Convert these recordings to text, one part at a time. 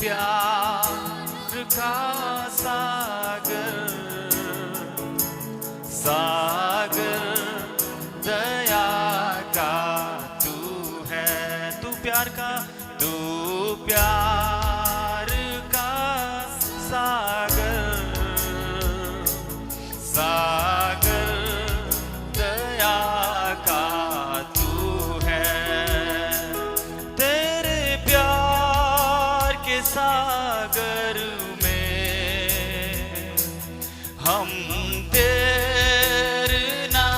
प्यार का सागर, सागर दया का तू है। तू प्यार का, तू प्यार का सागर, सागर दया का तू है। तेरे प्यार के सागर में हम तैरना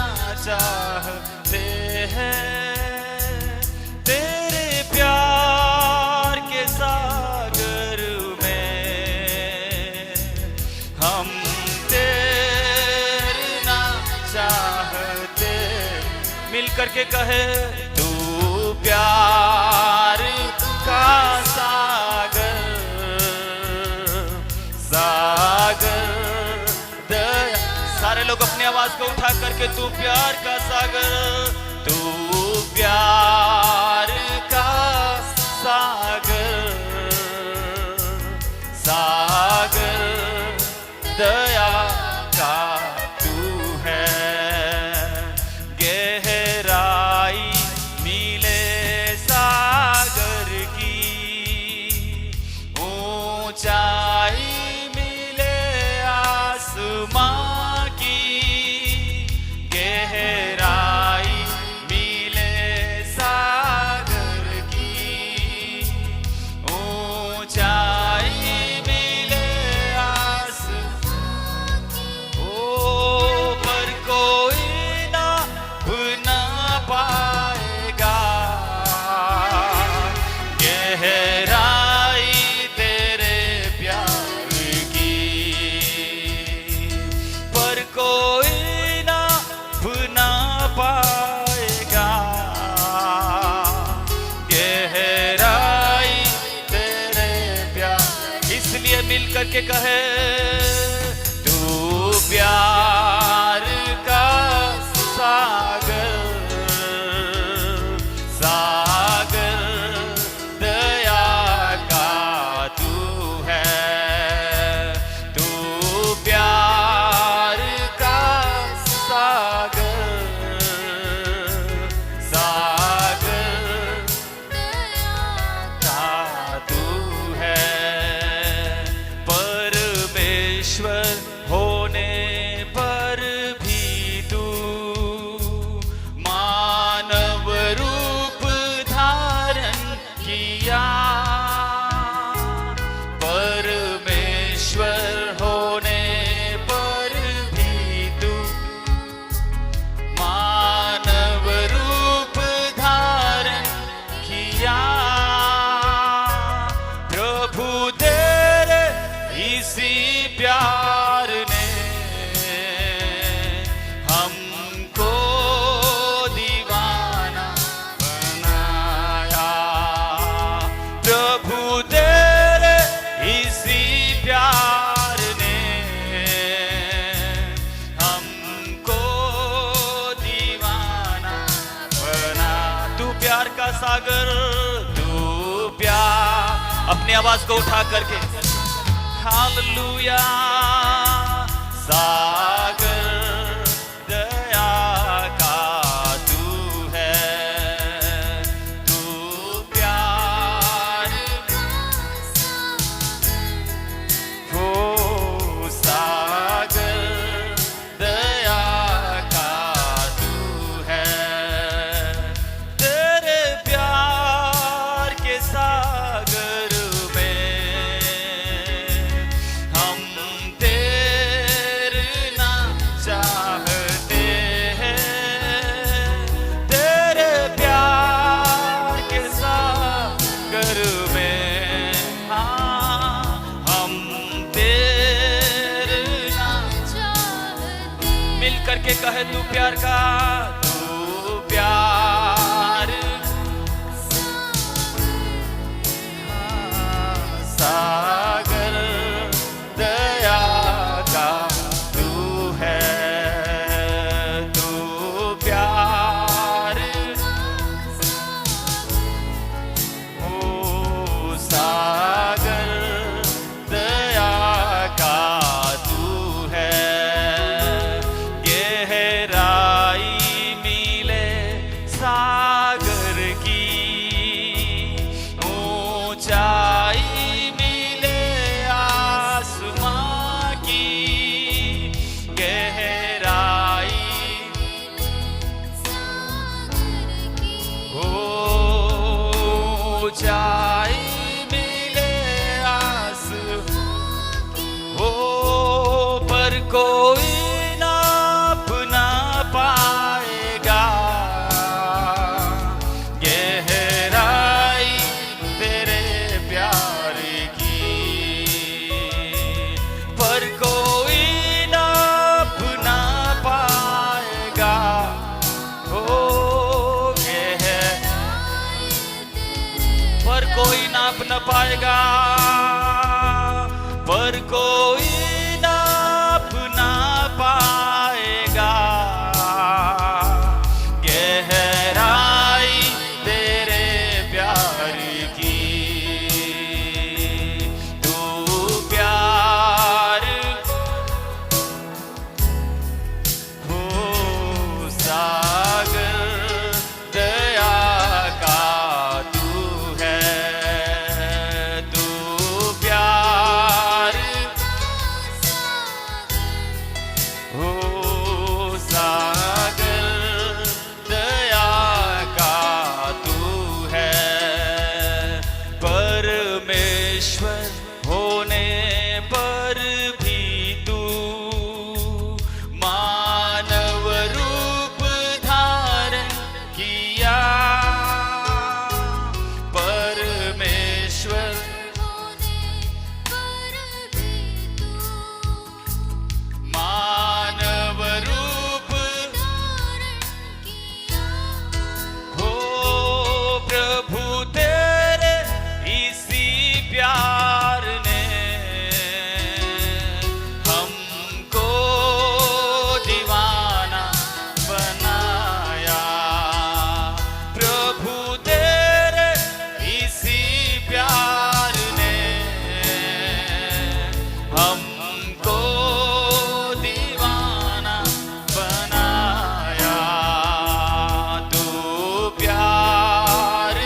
चाहते हैं। तेरे प्यार के सागर में हम तैरना चाहते। मिल करके कहे, तू प्यार का सागर, सागर दया। सारे लोग अपनी आवाज को उठा करके, तू प्यार का सागर, तू प्यार का सागर, सागर दया का तू है। गहराई मिले सागर की, ऊंचाई मिले आसमां की। गहराई मिले सागर की, ऊंचाई मिले आसमां की। ओ पर कोई ना भुना पाएगा गहराई तेरे प्यार की। पर कोई ना भुना पाएगा गहराई तेरे प्यार। इसलिए मिल करके कहे, तू प्यार का सागर, सागर दया का तू है। तू प्यार का सागर, सागर का तू है। परमेश्वर होने पर भी तू मानव रूप धारण किया। परमेश्वर होने पर भी तू मानव रूप धारण किया। प्रभु तेरे इसी प्यार ने हमको दीवाना बनाया। प्रभु तेरे इसी प्यार ने हमको दीवाना बना। तू प्यार का सागर, तू प्यार। अपनी आवाज को उठा करके, हालेलुया। सागर दया का तू है, तू प्यार हो। सागर दया का तू है। तेरे प्यार के सागर में हम तैरना चाहते हैं। तेरे प्यार के सागर में हाँ हम तैरना चाहते। मिल करके कहे, तू प्यार का, तू प्यार सागर दया का तू है। तू प्यार ओ सागर पाएगा, पर कोई नाप ना पाएगा गहराई तेरे प्यार की। तू प्यार हो सागर दया का तू है। तू प्यार हो सागर दया का तू है। परमेश्वर होने पर भी तू मानव रूप धारण किया। परमेश्वर मानव रूप हो प्रभु तेरे इसी प्यार ने हमको दीवाना बनाया। प्रभु तेरे इसी प्यार ने हमको दीवाना बनाया। तू प्यार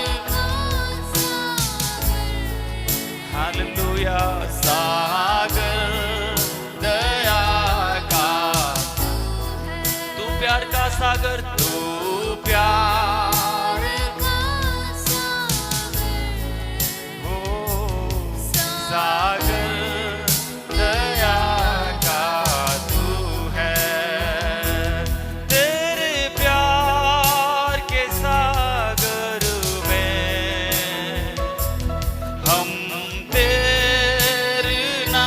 हालेलुया सागर दया का तू प्यार का सागर। तू प्यार हो सागर दया का तू है। तेरे प्यार के सागर में हम तैरना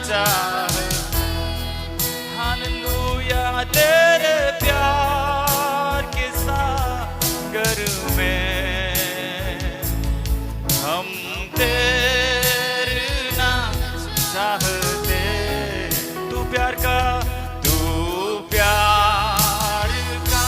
चाहते। हालेलुया तेरे प्यार के सागर में हम तैरना चाहते। तू प्यार का तू प्यार का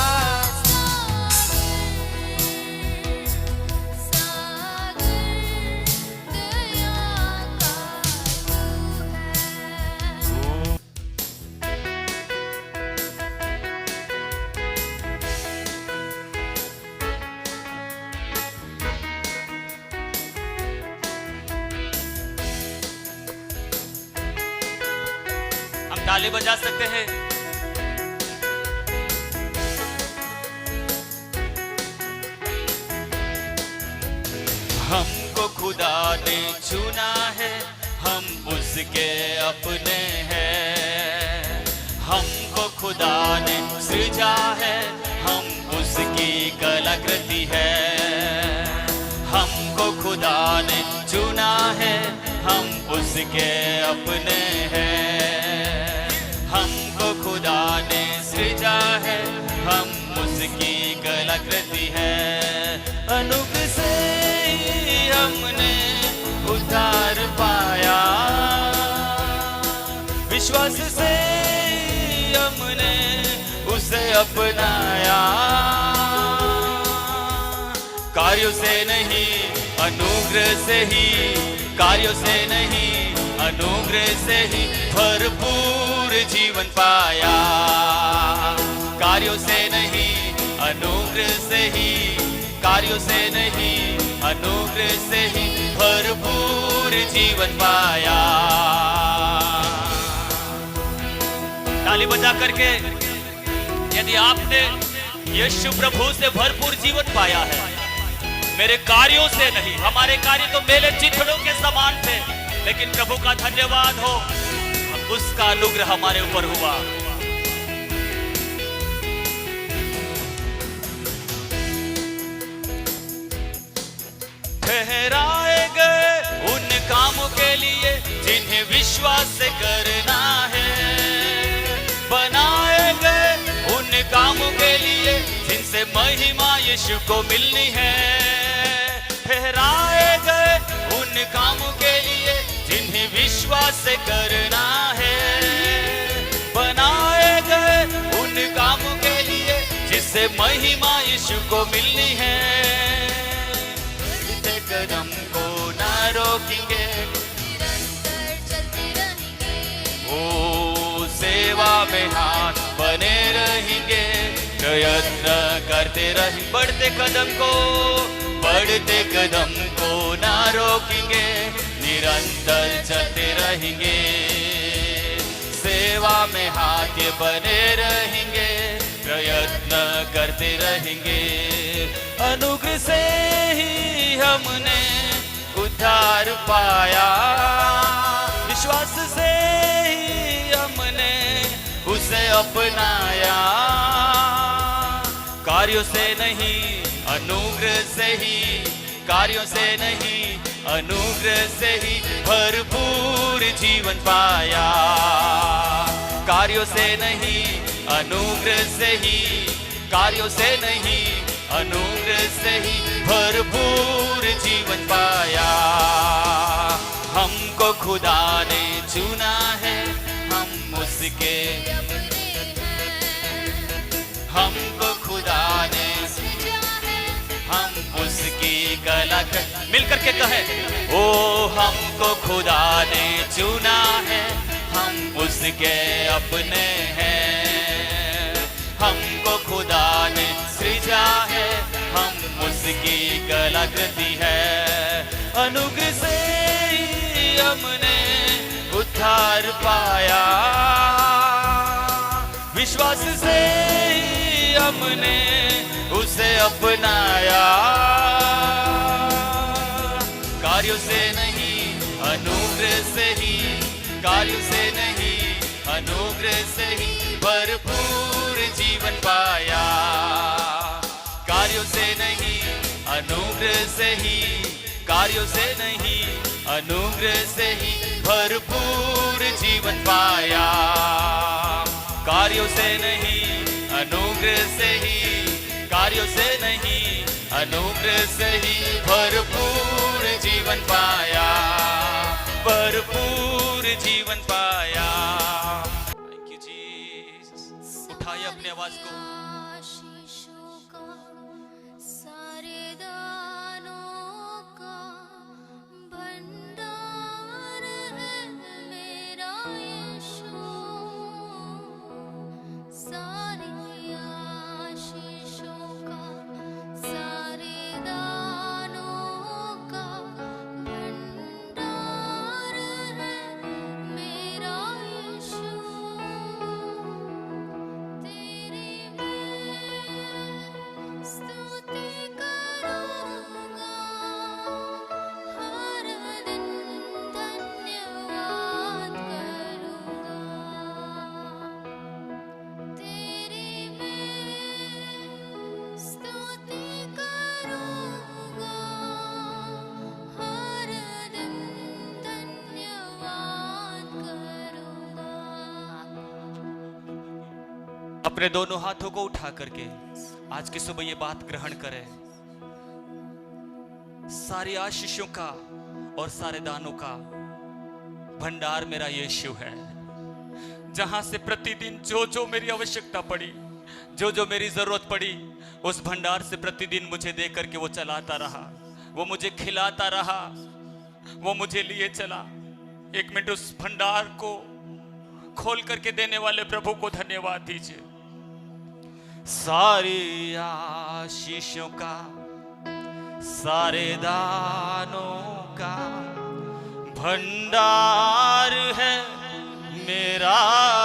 हम ताली बजा सकते हैं। हमको खुदा ने चुना है, हम उसके अपने हैं। हमको खुदा ने सृजा है, हम उसकी कलाकृति है। हमको खुदा ने चुना है, हम उसके अपने हैं। हमको खुदा ने सृजा है, हम उसकी कलाकृति है। अनुग्रह से ही हमने उद्धार पाया, विश्वास से ही हमने उसे अपनाया। कार्यों से नहीं अनुग्रह से ही, कार्यों से नहीं अनुग्रह से ही भरपूर जीवन पाया। कार्यों से नहीं अनुग्रह से ही, कार्यों से नहीं अनुग्रह से ही भरपूर जीवन पाया। ताली बजा करके यदि आपने यीशु प्रभु से भरपूर जीवन पाया है, मेरे कार्यों से नहीं, हमारे कार्य तो मेले चिथड़ों के समान थे, लेकिन प्रभु का धन्यवाद हो उसका अनुग्रह हमारे ऊपर हुआ। ठहराए गए उन कामों के लिए जिन्हें विश्वास से करना है, बनाए गए उन कामों के लिए जिनसे महिमा यीशु को मिलनी है। ठहराए गए उन कामों के लिए जिन्हें विश्वास करना है, बनाए गए उन कामों के लिए जिससे महिमा यीशु को मिलनी है। बढ़ते कदम को ना रोकेंगे, ओ सेवा में हाथ बने रहेंगे, प्रयत्न करते रहें। बढ़ते कदम को ना रोकेंगे, निरंतर चलते रहेंगे, सेवा में हाथ ये बने रहेंगे, प्रयत्न करते रहेंगे। अनुग्रह से ही हमने उद्धार पाया, विश्वास से ही हमने उसे अपनाया, कार्यों से नहीं अनुग्रह से ही, कार्यों से नहीं अनुग्रह से ही भरपूर जीवन पाया, कार्यों से नहीं अनुग्रह से ही, कार्यों से नहीं अनुग्रह से ही भरपूर जीवन पाया। हमको खुदा ने चुना है, हम उसके, हमको खुदा ने, हम उसकी कला कर, मिलकर के कहे, ओ हमको खुदा ने चुना है, हम उसके अपने हैं, हमको खुदा ने सृजा है, हम उसकी कलाकृति है। अनुग्रह से ही हमने उद्धार पाया, विश्वास से ही हमने उसे अपनाया, कार्यों से नहीं अनुग्रह से ही, कार्यों से नहीं अनुग्रह से ही भरपूर जीवन पाया, कार्यों से नहीं अनुग्रह से ही, कार्यों से नहीं अनुग्रह से ही भरपूर जीवन पाया, कार्यों से नहीं अनुग्रह से ही, कार्यों से नहीं अनुग्रह से ही भरपूर जीवन पाया, भरपूर जीवन पाया। Thank you Jesus. उठाइए अपनी आवाज को। आशीषों का सारे दानों का भंडार है मेरा यीशु, सारी आशीषों का सारे दानों का भंडार है मेरा यीशु, तेरी मैं स्तुति करूँगा, हर दिन धन्यवाद करूँगा, तेरी मैं स्तुति करूँगा, हर दिन धन्यवाद करूँगा। अपने दोनों हाथों को उठा करके आज की सुबह ये बात ग्रहण करें, सारी आशीषों का और सारे दानों का भंडार मेरा यीशु है, जहां से प्रतिदिन जो जो मेरी आवश्यकता पड़ी, जो जो मेरी जरूरत पड़ी, उस भंडार से प्रतिदिन मुझे दे करके वो चलाता रहा, वो मुझे खिलाता रहा, वो मुझे लिए चला। एक मिनट उस भंडार को खोल करके देने वाले प्रभु को धन्यवाद दीजिए। सारी आशीषों का सारे दानों का भंडार है मेरा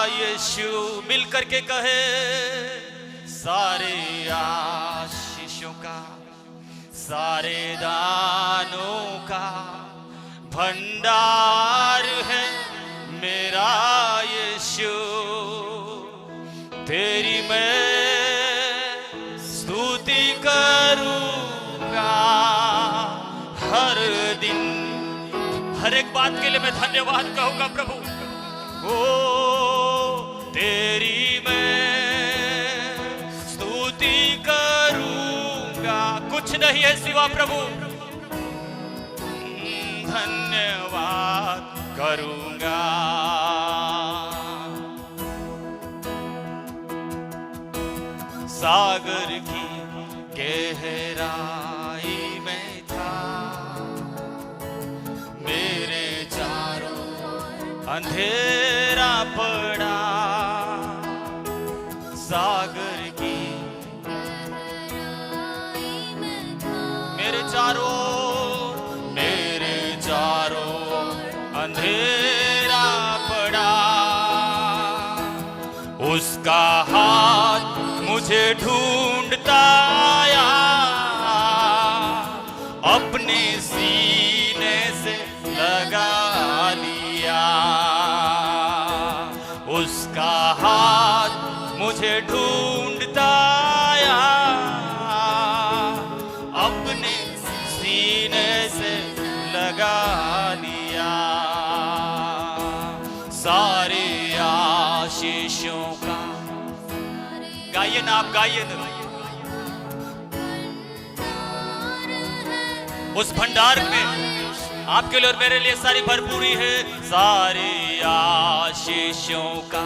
यीशु। मिल करके कहे, सारे आशीषों का सारे दानों का भंडार है मेरा यीशु, तेरी मैं स्तुति करूंगा हर दिन। हर एक बात के लिए मैं धन्यवाद कहूंगा प्रभु। ओ तेरी मैं स्तुति करूंगा, कुछ नहीं है सिवा प्रभु। करूंगा। सागर की गहराई में था, मेरे चारों अंधेरा पड़ा। सागर की मेरे चारों अंधेरा पड़ा। उसका हाथ मुझे ढूंढता आया, अपने सीने से लगा लिया। उसका हाथ मुझे ढूंढता आया, अपने सीने से लगा लिया। सारे आशीषों का गाइए ना, आप गाइए ना। उस भंडार में आपके लिए और मेरे लिए सारी भरपूरी है। सारे आशीषों का,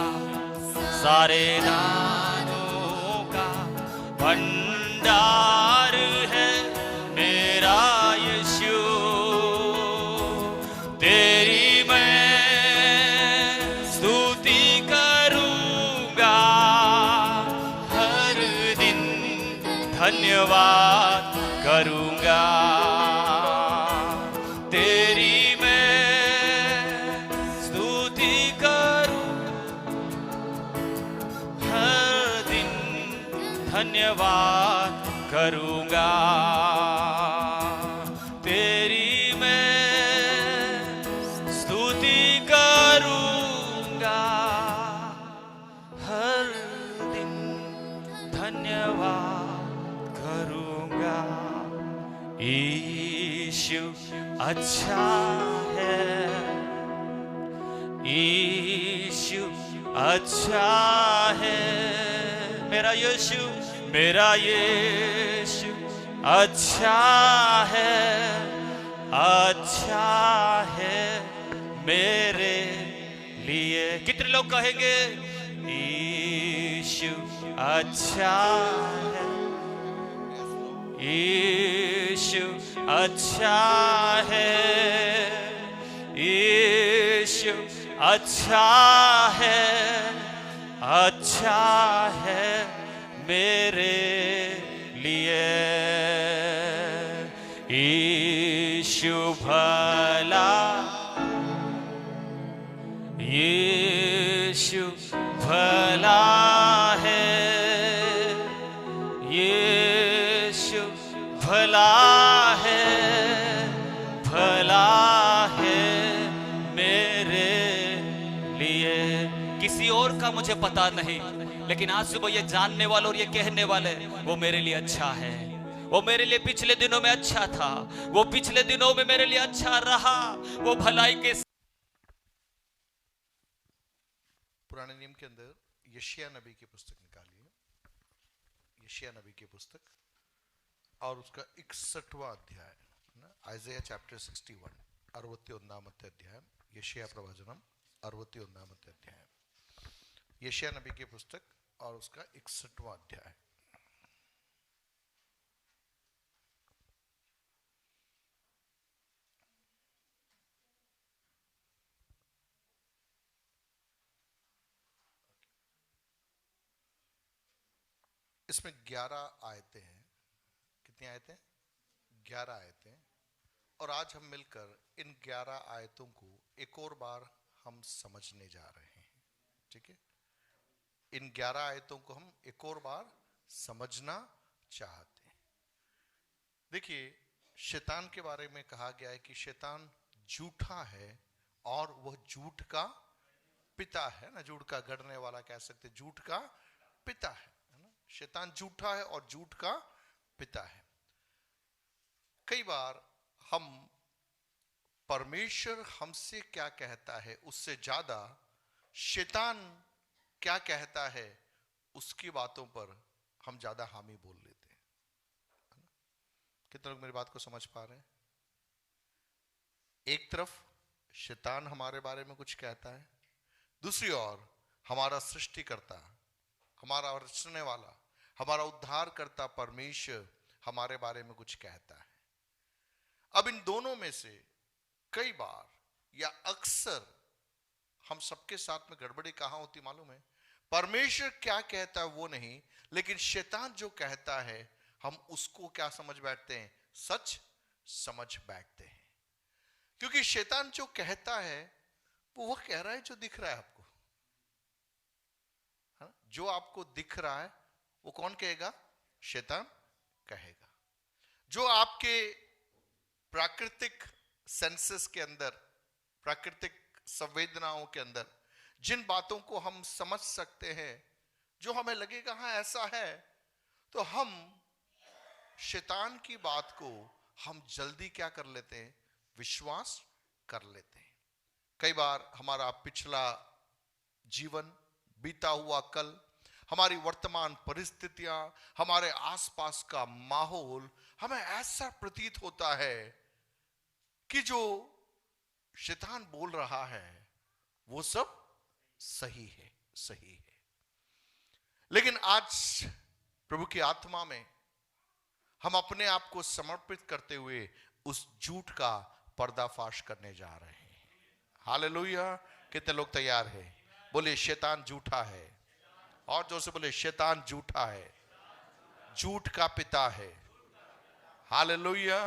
सारे दानों का भंडार है मेरा यीशु। तेरी मैं स्तुति करूंगा हर दिन, धन्यवाद करूंगा। तेरी मैं स्तुति करूं हर दिन, धन्यवाद करूंगा। तेरी मैं स्तुति करूंगा हर दिन, धन्यवाद करूंगा। यीशु अच्छा है, यीशु अच्छा है। मेरा यीशु अच्छा है, अच्छा है मेरे लिए। कितने लोग कहेंगे यीशु अच्छा है, यीशु अच्छा है, यीशु अच्छा है, अच्छा है मेरे लिए। यीशु भला, यीशु भला है, यीशु भला है, भला है मेरे लिए। किसी और का मुझे पता नहीं, लेकिन आज सुबह ये जानने वाले और ये कहने वाले, वो मेरे लिए अच्छा है। वो मेरे लिए पिछले दिनों में अच्छा था, वो पिछले दिनों में मेरे लिए अच्छा रहा। वो भलाई के पुराने नियम के अंदर यशायाह नबी की पुस्तक निकालिए, यशायाह नबी की पुस्तक और उसका 61वां अध्याय, आइज़ाया चैप्टर 61, 61ാമത്തെ अध्याय, यशायाह प्रवचनम 61ാമത്തെ अध्याय, यशायाह नबी की पुस्तक और उसका 61वां अध्याय। इसमें 11 आयतें हैं। कितनी आयतें? 11 आयतें। और आज हम मिलकर इन 11 आयतों को एक और बार हम समझने जा रहे हैं। ठीक है, इन 11 आयतों को हम एक और बार समझना चाहते हैं। देखिए, शैतान के बारे में कहा गया है कि शैतान झूठा है और वह झूठ का पिता है ना। झूठ का गढ़ने वाला कह सकते, झूठ का पिता है ना। शैतान झूठा है और झूठ का पिता है। कई बार हम परमेश्वर हमसे क्या कहता है उससे ज्यादा शैतान क्या कहता है उसकी बातों पर हम ज्यादा हामी बोल लेते हैं। कितने लोग मेरी बात को समझ पा रहे हैं? एक तरफ शैतान हमारे बारे में कुछ कहता है, दूसरी ओर हमारा सृष्टिकर्ता, हमारा रचने वाला, हमारा उद्धार करता परमेश्वर हमारे बारे में कुछ कहता है। अब इन दोनों में से कई बार या अक्सर हम सबके साथ में गड़बड़ी कहां होती मालूम है? परमेश्वर क्या कहता है वो नहीं, लेकिन शैतान जो कहता है हम उसको क्या समझ बैठते हैं? सच समझ बैठते हैं। क्योंकि शैतान जो कहता है वो कह रहा है जो दिख रहा है आपको। हाँ? जो आपको दिख रहा है वो कौन कहेगा? शैतान कहेगा। जो आपके प्राकृतिक सेंसेस के अंदर, प्राकृतिक संवेदनाओं के अंदर जिन बातों को हम समझ सकते हैं, जो हमें लगेगा हाँ ऐसा है, तो हम शैतान की बात को हम जल्दी क्या कर लेते हैं? विश्वास कर लेते हैं। कई बार हमारा पिछला जीवन, बीता हुआ कल, हमारी वर्तमान परिस्थितियां, हमारे आसपास का माहौल हमें ऐसा प्रतीत होता है कि जो शैतान बोल रहा है वो सब सही है, सही है। लेकिन आज प्रभु की आत्मा में हम अपने आप को समर्पित करते हुए उस झूठ का पर्दाफाश करने जा रहे हैं। हालेलुया। कितने लोग तैयार हैं? बोले शैतान झूठा है। और जोर से बोले शैतान झूठा है, झूठ का पिता है। Hallelujah,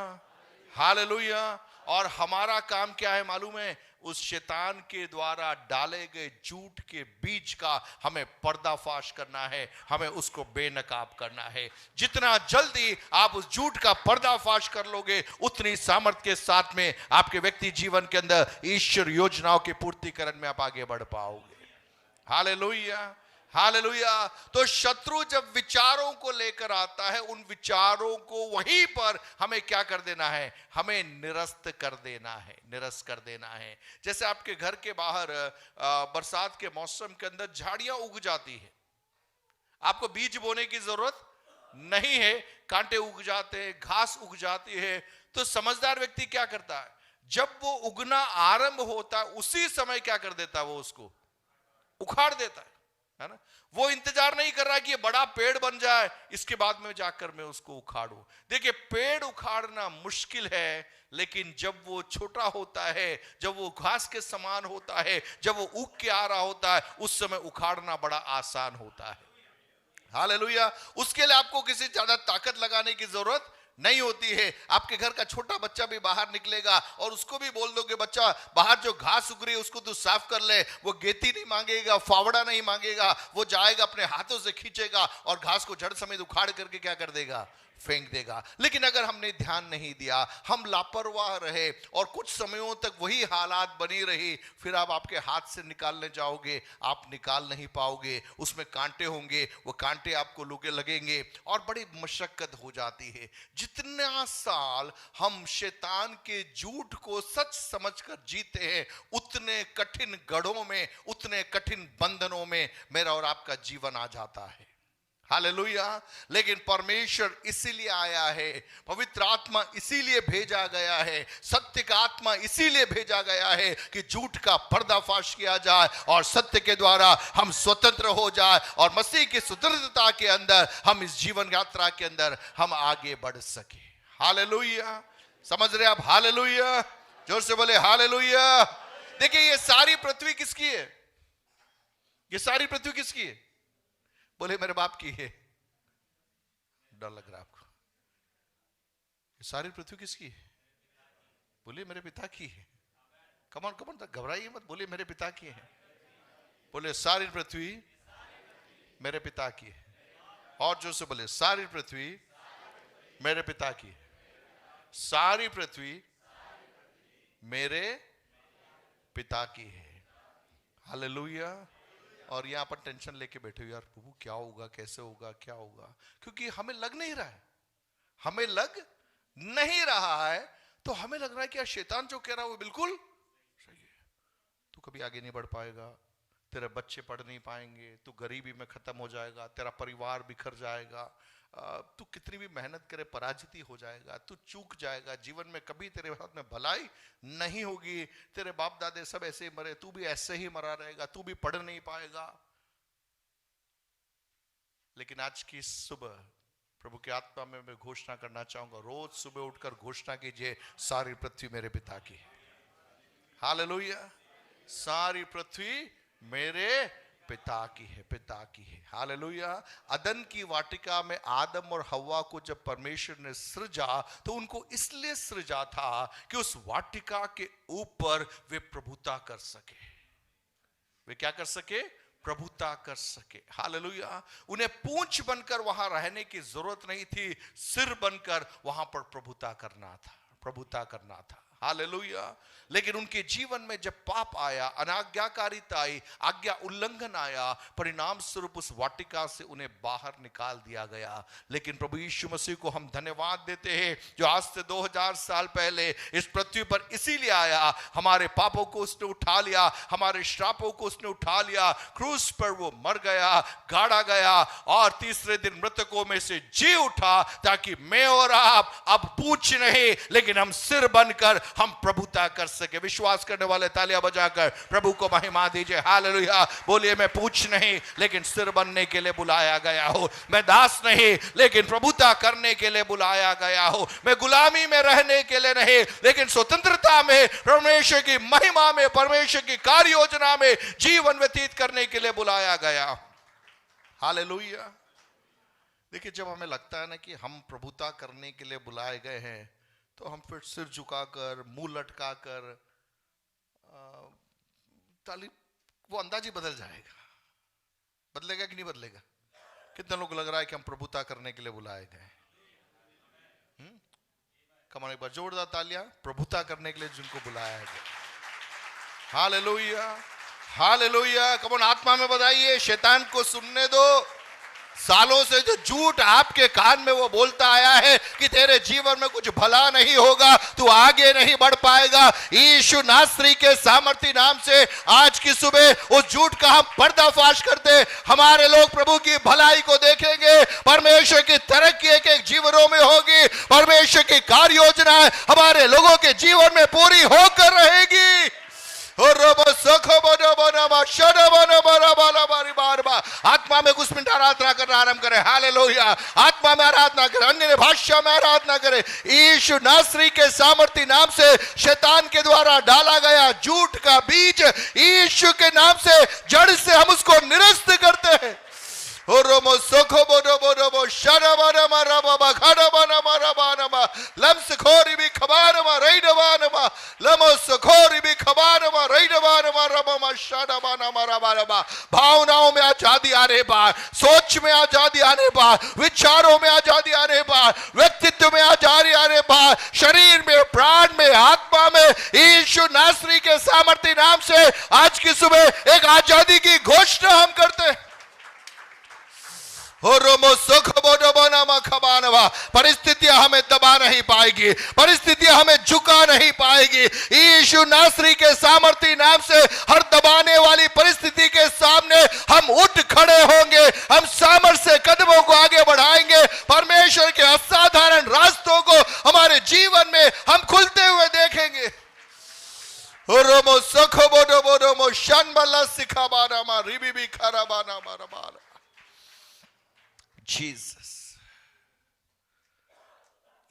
hallelujah. और हमारा काम क्या है मालूम है? उस शैतान के द्वारा डाले गए झूठ के बीज का हमें पर्दाफाश करना है, हमें उसको बेनकाब करना है। जितना जल्दी आप उस झूठ का पर्दाफाश कर लोगे, उतनी सामर्थ्य के साथ में आपके व्यक्ति जीवन के अंदर ईश्वर योजनाओं के पूर्तिकरण में आप आगे बढ़ पाओगे। Hallelujah, hallelujah. तो शत्रु जब विचारों को लेकर आता है, उन विचारों को वहीं पर हमें क्या कर देना है? हमें निरस्त कर देना है, निरस्त कर देना है। जैसे आपके घर के बाहर बरसात के मौसम के अंदर झाड़ियां उग जाती है, आपको बीज बोने की जरूरत नहीं है, कांटे उग जाते हैं, घास उग जाती है। तो समझदार व्यक्ति क्या करता है? जब वो उगना आरंभ होता है उसी समय क्या कर देता है? वो उसको उखाड़ देता है ना। वो इंतजार नहीं कर रहा कि ये बड़ा पेड़ बन जाए, इसके बाद में जाकर मैं उसको उखाड़ूं। देखिए, पेड़ उखाड़ना मुश्किल है, लेकिन जब वो छोटा होता है, जब वो घास के समान होता है, जब वो उग के आ रहा होता है, उस समय उखाड़ना बड़ा आसान होता है। हालेलुया। उसके लिए आपको किसी ज्यादा ताकत लगाने की जरूरत नहीं होती है। आपके घर का छोटा बच्चा भी बाहर निकलेगा और उसको भी बोल दोगे बच्चा बाहर जो घास उग रही है उसको तू साफ कर ले, वो गेती नहीं मांगेगा, फावड़ा नहीं मांगेगा, वो जाएगा अपने हाथों से खींचेगा और घास को जड़ समेत उखाड़ करके क्या कर देगा? फेंक देगा। लेकिन अगर हमने ध्यान नहीं दिया, हम लापरवाह रहे और कुछ समयों तक वही हालात बनी रही, फिर आप आपके हाथ से निकालने जाओगे, आप निकाल नहीं पाओगे, उसमें कांटे होंगे, वो कांटे आपको लगेंगे और बड़ी मशक्कत हो जाती है। जितना साल हम शैतान के झूठ को सच समझकर जीते हैं, उतने कठिन गढ़ों में, उतने कठिन बंधनों में मेरा और आपका जीवन आ जाता है। हालेलुया। लेकिन परमेश्वर इसीलिए आया है, पवित्र आत्मा इसीलिए भेजा गया है, सत्य का आत्मा इसीलिए भेजा गया है कि झूठ का पर्दाफाश किया जाए और सत्य के द्वारा हम स्वतंत्र हो जाए और मसीह की स्वतंत्रता के अंदर हम इस जीवन यात्रा के अंदर हम आगे बढ़ सके। हालेलुया। समझ रहे आप? हालेलुया। जोर से बोले हालेलुया। देखिए, ये सारी पृथ्वी किसकी है? ये सारी पृथ्वी किसकी है? बोले मेरे बाप की है। डर लग रहा है आपको? ये सारी पृथ्वी किसकी है? बोले मेरे पिता की है। कमान कमान, घबराइए मत, बोले मेरे पिता की है। बोले सारी पृथ्वी मेरे पिता की है। और जो से बोले सारी पृथ्वी मेरे पिता की है। सारी पृथ्वी मेरे पिता की है। हालेलुया। और यहां पर टेंशन लेके बैठे हो, यार प्रभु क्या होगा, कैसे होगा, क्या होगा? क्योंकि हमें लग नहीं रहा है, हमें लग नहीं रहा है, तो हमें लग रहा है कि यार शैतान जो कह रहा है वो बिल्कुल सही है। तू कभी आगे नहीं बढ़ पाएगा, तेरे बच्चे पढ़ नहीं पाएंगे, तू गरीबी में खत्म हो जाएगा, तेरा परिवार बिखर जाएगा, तू कितनी भी मेहनत करे पराजित हो जाएगा, तू चूक जाएगा, जीवन में कभी तेरे हाथ में भलाई नहीं होगी, तेरे बाप दादे सब ऐसे ही मरे, तू भी ऐसे ही मरा रहेगा, तू भी पढ़ नहीं पाएगा। लेकिन आज की सुबह प्रभु की आत्मा में मैं घोषणा करना चाहूंगा, रोज सुबह उठकर घोषणा कीजिए, सारी पृथ्वी मेरे पिता की है। हालेलुया। सारी पृथ्वी मेरे पिता की है, पिता की है। हालेलुया। अदन की वाटिका में आदम और हव्वा को जब परमेश्वर ने सृजा तो उनको इसलिए सृजा था कि उस वाटिका के ऊपर वे प्रभुता कर सके। वे क्या कर सके? प्रभुता कर सके। हालेलुया। उन्हें पूंछ बनकर वहां रहने की जरूरत नहीं थी, सिर बनकर वहां पर प्रभुता करना था, प्रभुता करना था। हालेलुया। लेकिन उनके जीवन में जब पाप आया, अनाज्ञाकारिता आई, आज्ञा उल्लंघन आया, परिणाम स्वरूप उस वाटिका से उन्हें बाहर निकाल दिया गया। लेकिन प्रभु यीशु मसीह को हम धन्यवाद देते हैं जो आज से 2000 साल पहले इस पृथ्वी पर इसीलिए आया, हमारे पापों को उसने उठा लिया, हमारे श्रापों को उसने उठा लिया, क्रूस पर वो मर गया, गाड़ा गया और तीसरे दिन मृतकों में से जी उठा, ताकि मैं और आप अब पूंछ नहीं लेकिन हम सिर बनकर हम प्रभुता कर सके। विश्वास करने वाले तालियां बजाकर प्रभु को महिमा दीजिए। हालेलुया। बोलिए, मैं पूंछ नहीं लेकिन सिर बनने के लिए बुलाया गया हूं, मैं दास नहीं लेकिन प्रभुता करने के लिए बुलाया गया हूं, मैं गुलामी में रहने के लिए नहीं लेकिन स्वतंत्रता में परमेश्वर की महिमा में, परमेश्वर की कार्य योजना में जीवन व्यतीत करने के लिए बुलाया गया। हालेलुया। देखिए, जब हमें लगता है ना कि हम प्रभुता करने के लिए बुलाए गए हैं तो हम फिर सिर झुकाकर, मुंह लटकाकर ताली, वो अंदाज ही बदल जाएगा। बदलेगा कि नहीं बदलेगा? कितने लोग लग रहा है कि हम प्रभुता करने के लिए बुलाए गए? कमान एक बार जोरदार तालियां प्रभुता करने के लिए जिनको बुलाया गया। Hallelujah, hallelujah. कमान आत्मा में बताइए, शैतान को सुनने दो। सालों से जो झूठ आपके कान में वो बोलता आया है कि तेरे जीवन में कुछ भला नहीं होगा, तू आगे नहीं बढ़ पाएगा, यीशु नासरी के सामर्थी नाम से आज की सुबह उस झूठ का हम पर्दाफाश करते। हमारे लोग प्रभु की भलाई को देखेंगे, परमेश्वर की तरक्की एक एक जीवनों में होगी, परमेश्वर की कार्य योजना हमारे लोगों के जीवन में पूरी होकर रहेगी। आत्मा में कुछ मिनट आराधना करना आरंभ करें। हालेलुया। आत्मा में आराधना करें, अन्य भाषा में आराधना करें। यीशु नासरी के सामर्थी नाम से शैतान के द्वारा डाला गया झूठ का बीज यीशु के नाम से जड़ से हम उसको निरस्त करते हैं। Oromo soko bodo bodo bo shana bana mara baba khana bana mara bana ma lam sakhori bi khabana ma raida bana ma lamo sakhori bi khabana ma raida bana ma rama ma shana bana mara bana ma भावनाओं में आजादी आने पार, सोच में आजादी आने पार, विचारों में आजादी आने पार, व्यक्तित्व में आजादी आने पार, शरीर में, प्राण में, आत्मा में यीशु नासरी के सामर्थी नाम से आज की सुबह एक आजादी की घोषणा हम करते हैं। परिस्थितियां हमें दबा नहीं पाएगी, परिस्थितियां हमें झुका नहीं पाएगी। यीशु नासरी के सामर्थी नाम से हर दबाने वाली परिस्थिति के सामने हम उठ खड़े होंगे, हम सामर्थ्य से कदमों को आगे बढ़ाएंगे। परमेश्वर के असाधारण रास्तों को हमारे जीवन में हम खुलते हुए देखेंगे। रोमो सखो बोडो बोडो मो शनबला सिखाबाना मा रिबीबी खराबाना मारबाना। जीसस।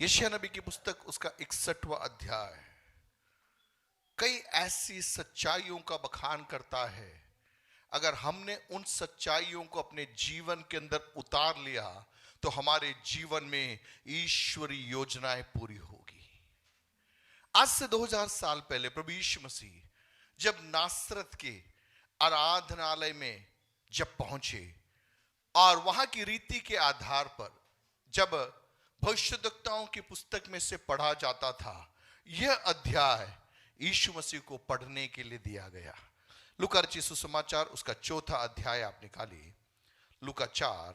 यशायाह नबी की पुस्तक उसका 61वां अध्याय कई ऐसी सच्चाइयों का बखान करता है। अगर हमने उन सच्चाइयों को अपने जीवन के अंदर उतार लिया तो हमारे जीवन में ईश्वरीय योजनाएं पूरी होगी। आज से 2000 साल पहले प्रभु यीशु मसीह जब नासरत के आराधनालय में जब पहुंचे और वहां की रीति के आधार पर जब भविष्यद्वक्ताओं की पुस्तक में से पढ़ा जाता था, यह अध्याय यीशु मसीह को पढ़ने के लिए दिया गया। लूका रचित सुसमाचार उसका 4था अध्याय आप निकालिए, लूका 4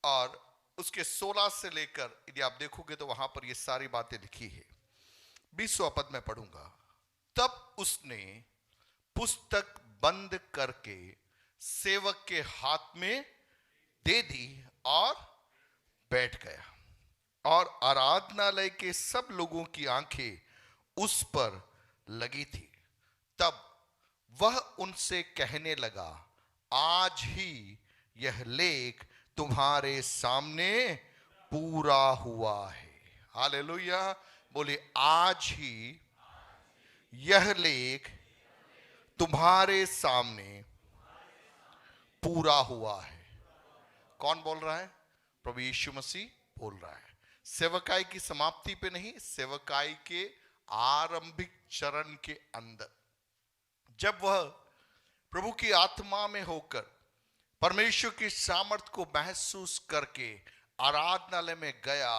और उसके 16 से लेकर यदि आप देखोगे तो वहां पर यह सारी बातें लिखी है। 20वां पद में पढ़ूंगा। तब उसने पुस्तक बंद करके सेवक के हाथ में दे दी और बैठ गया। और आराधनालय के सब लोगों की आंखें उस पर लगी थी। तब वह उनसे कहने लगा, आज ही यह लेख तुम्हारे सामने पूरा हुआ है। हालेलुया, बोले आज ही यह लेख तुम्हारे सामने पूरा हुआ है। कौन बोल रहा है? प्रभु यीशु मसीह बोल रहा है। सेवकाई की समाप्ति पे नहीं, सेवकाई के आरंभिक चरण के अंदर जब वह प्रभु की आत्मा में होकर परमेश्वर की सामर्थ को महसूस करके आराधनालय में गया,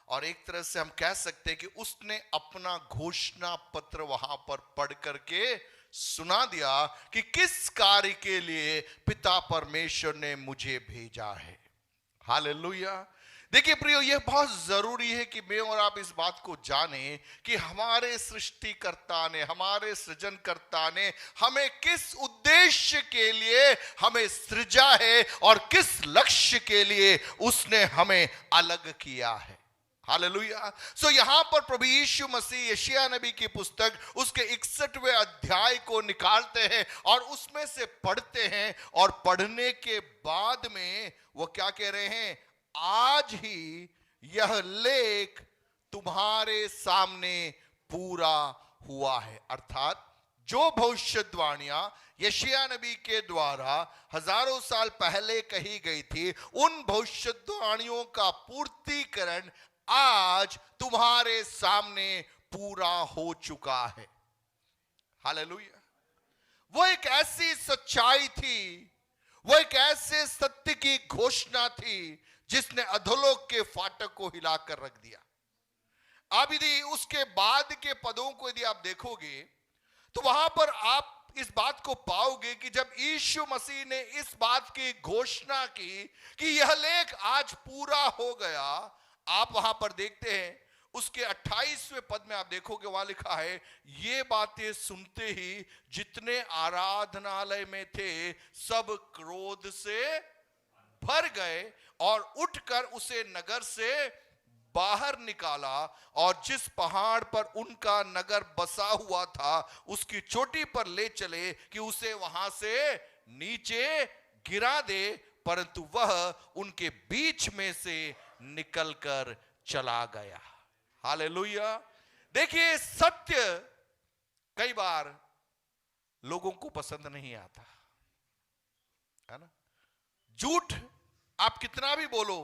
और एक तरह से हम कह सकते हैं कि उसने अपना घोषणा पत्र वहां पर पढ़ करके सुना दिया कि किस कार्य के लिए पिता परमेश्वर ने मुझे भेजा है। हालेलुया। देखिए प्रियो, यह बहुत जरूरी है कि मैं और आप इस बात को जानें कि हमारे सृष्टिकर्ता ने, हमारे सृजनकर्ता ने हमें किस उद्देश्य के लिए हमें सृजा है और किस लक्ष्य के लिए उसने हमें अलग किया है। हालेलुया। सो यहां पर प्रभु यीशु मसीह यशायाह नबी की पुस्तक उसके 61वें अध्याय को निकालते हैं और उसमें से पढ़ते हैं, और पढ़ने के बाद में वो क्या कह रहे हैं? आज ही यह लेख तुम्हारे सामने पूरा हुआ है। अर्थात जो भविष्यवाणियां यशायाह नबी के द्वारा हजारों साल पहले कही गई थी, उन भविष्यवाणियों का पूर्तिकरण आज तुम्हारे सामने पूरा हो चुका है। हालेलुया। वो एक ऐसी सच्चाई थी, वो एक ऐसे सत्य की घोषणा थी जिसने अधोलोक के फाटक को हिलाकर रख दिया। अब यदि उसके बाद के पदों को यदि आप देखोगे तो वहां पर आप इस बात को पाओगे कि जब यीशु मसीह ने इस बात की घोषणा की कि यह लेख आज पूरा हो गया, आप वहां पर देखते हैं उसके 28वें पद में आप देखोगे, वहां लिखा है, ये बातें सुनते ही जितने आराधनालय में थे सब क्रोध से भर गए और उठकर उसे नगर से बाहर निकाला, और जिस पहाड़ पर उनका नगर बसा हुआ था उसकी चोटी पर ले चले कि उसे वहां से नीचे गिरा दे, परंतु वह उनके बीच में से निकलकर चला गया। हालेलुया। देखिए, सत्य कई बार लोगों को पसंद नहीं आता है ना। झूठ आप कितना भी बोलो,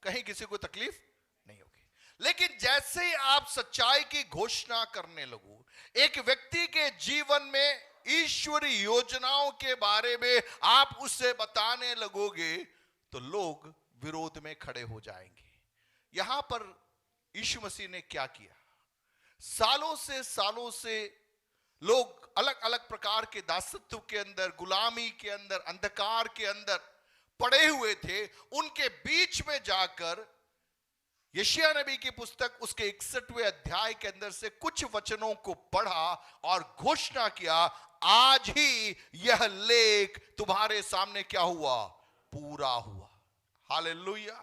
कहीं किसी को तकलीफ नहीं होगी, लेकिन जैसे ही आप सच्चाई की घोषणा करने लगो, एक व्यक्ति के जीवन में ईश्वरीय योजनाओं के बारे में आप उसे बताने लगोगे तो लोग विरोध में खड़े हो जाएंगे। यहां पर यीशु मसीह ने क्या किया? सालों से लोग अलग अलग प्रकार के दासत्व के अंदर, गुलामी के अंदर, अंधकार के अंदर पड़े हुए थे। उनके बीच में जाकर यशायाह नबी की पुस्तक उसके 61वें अध्याय के अंदर से कुछ वचनों को पढ़ा और घोषणा किया, आज ही यह लेख तुम्हारे सामने क्या हुआ? पूरा हुआ। हालेलुया।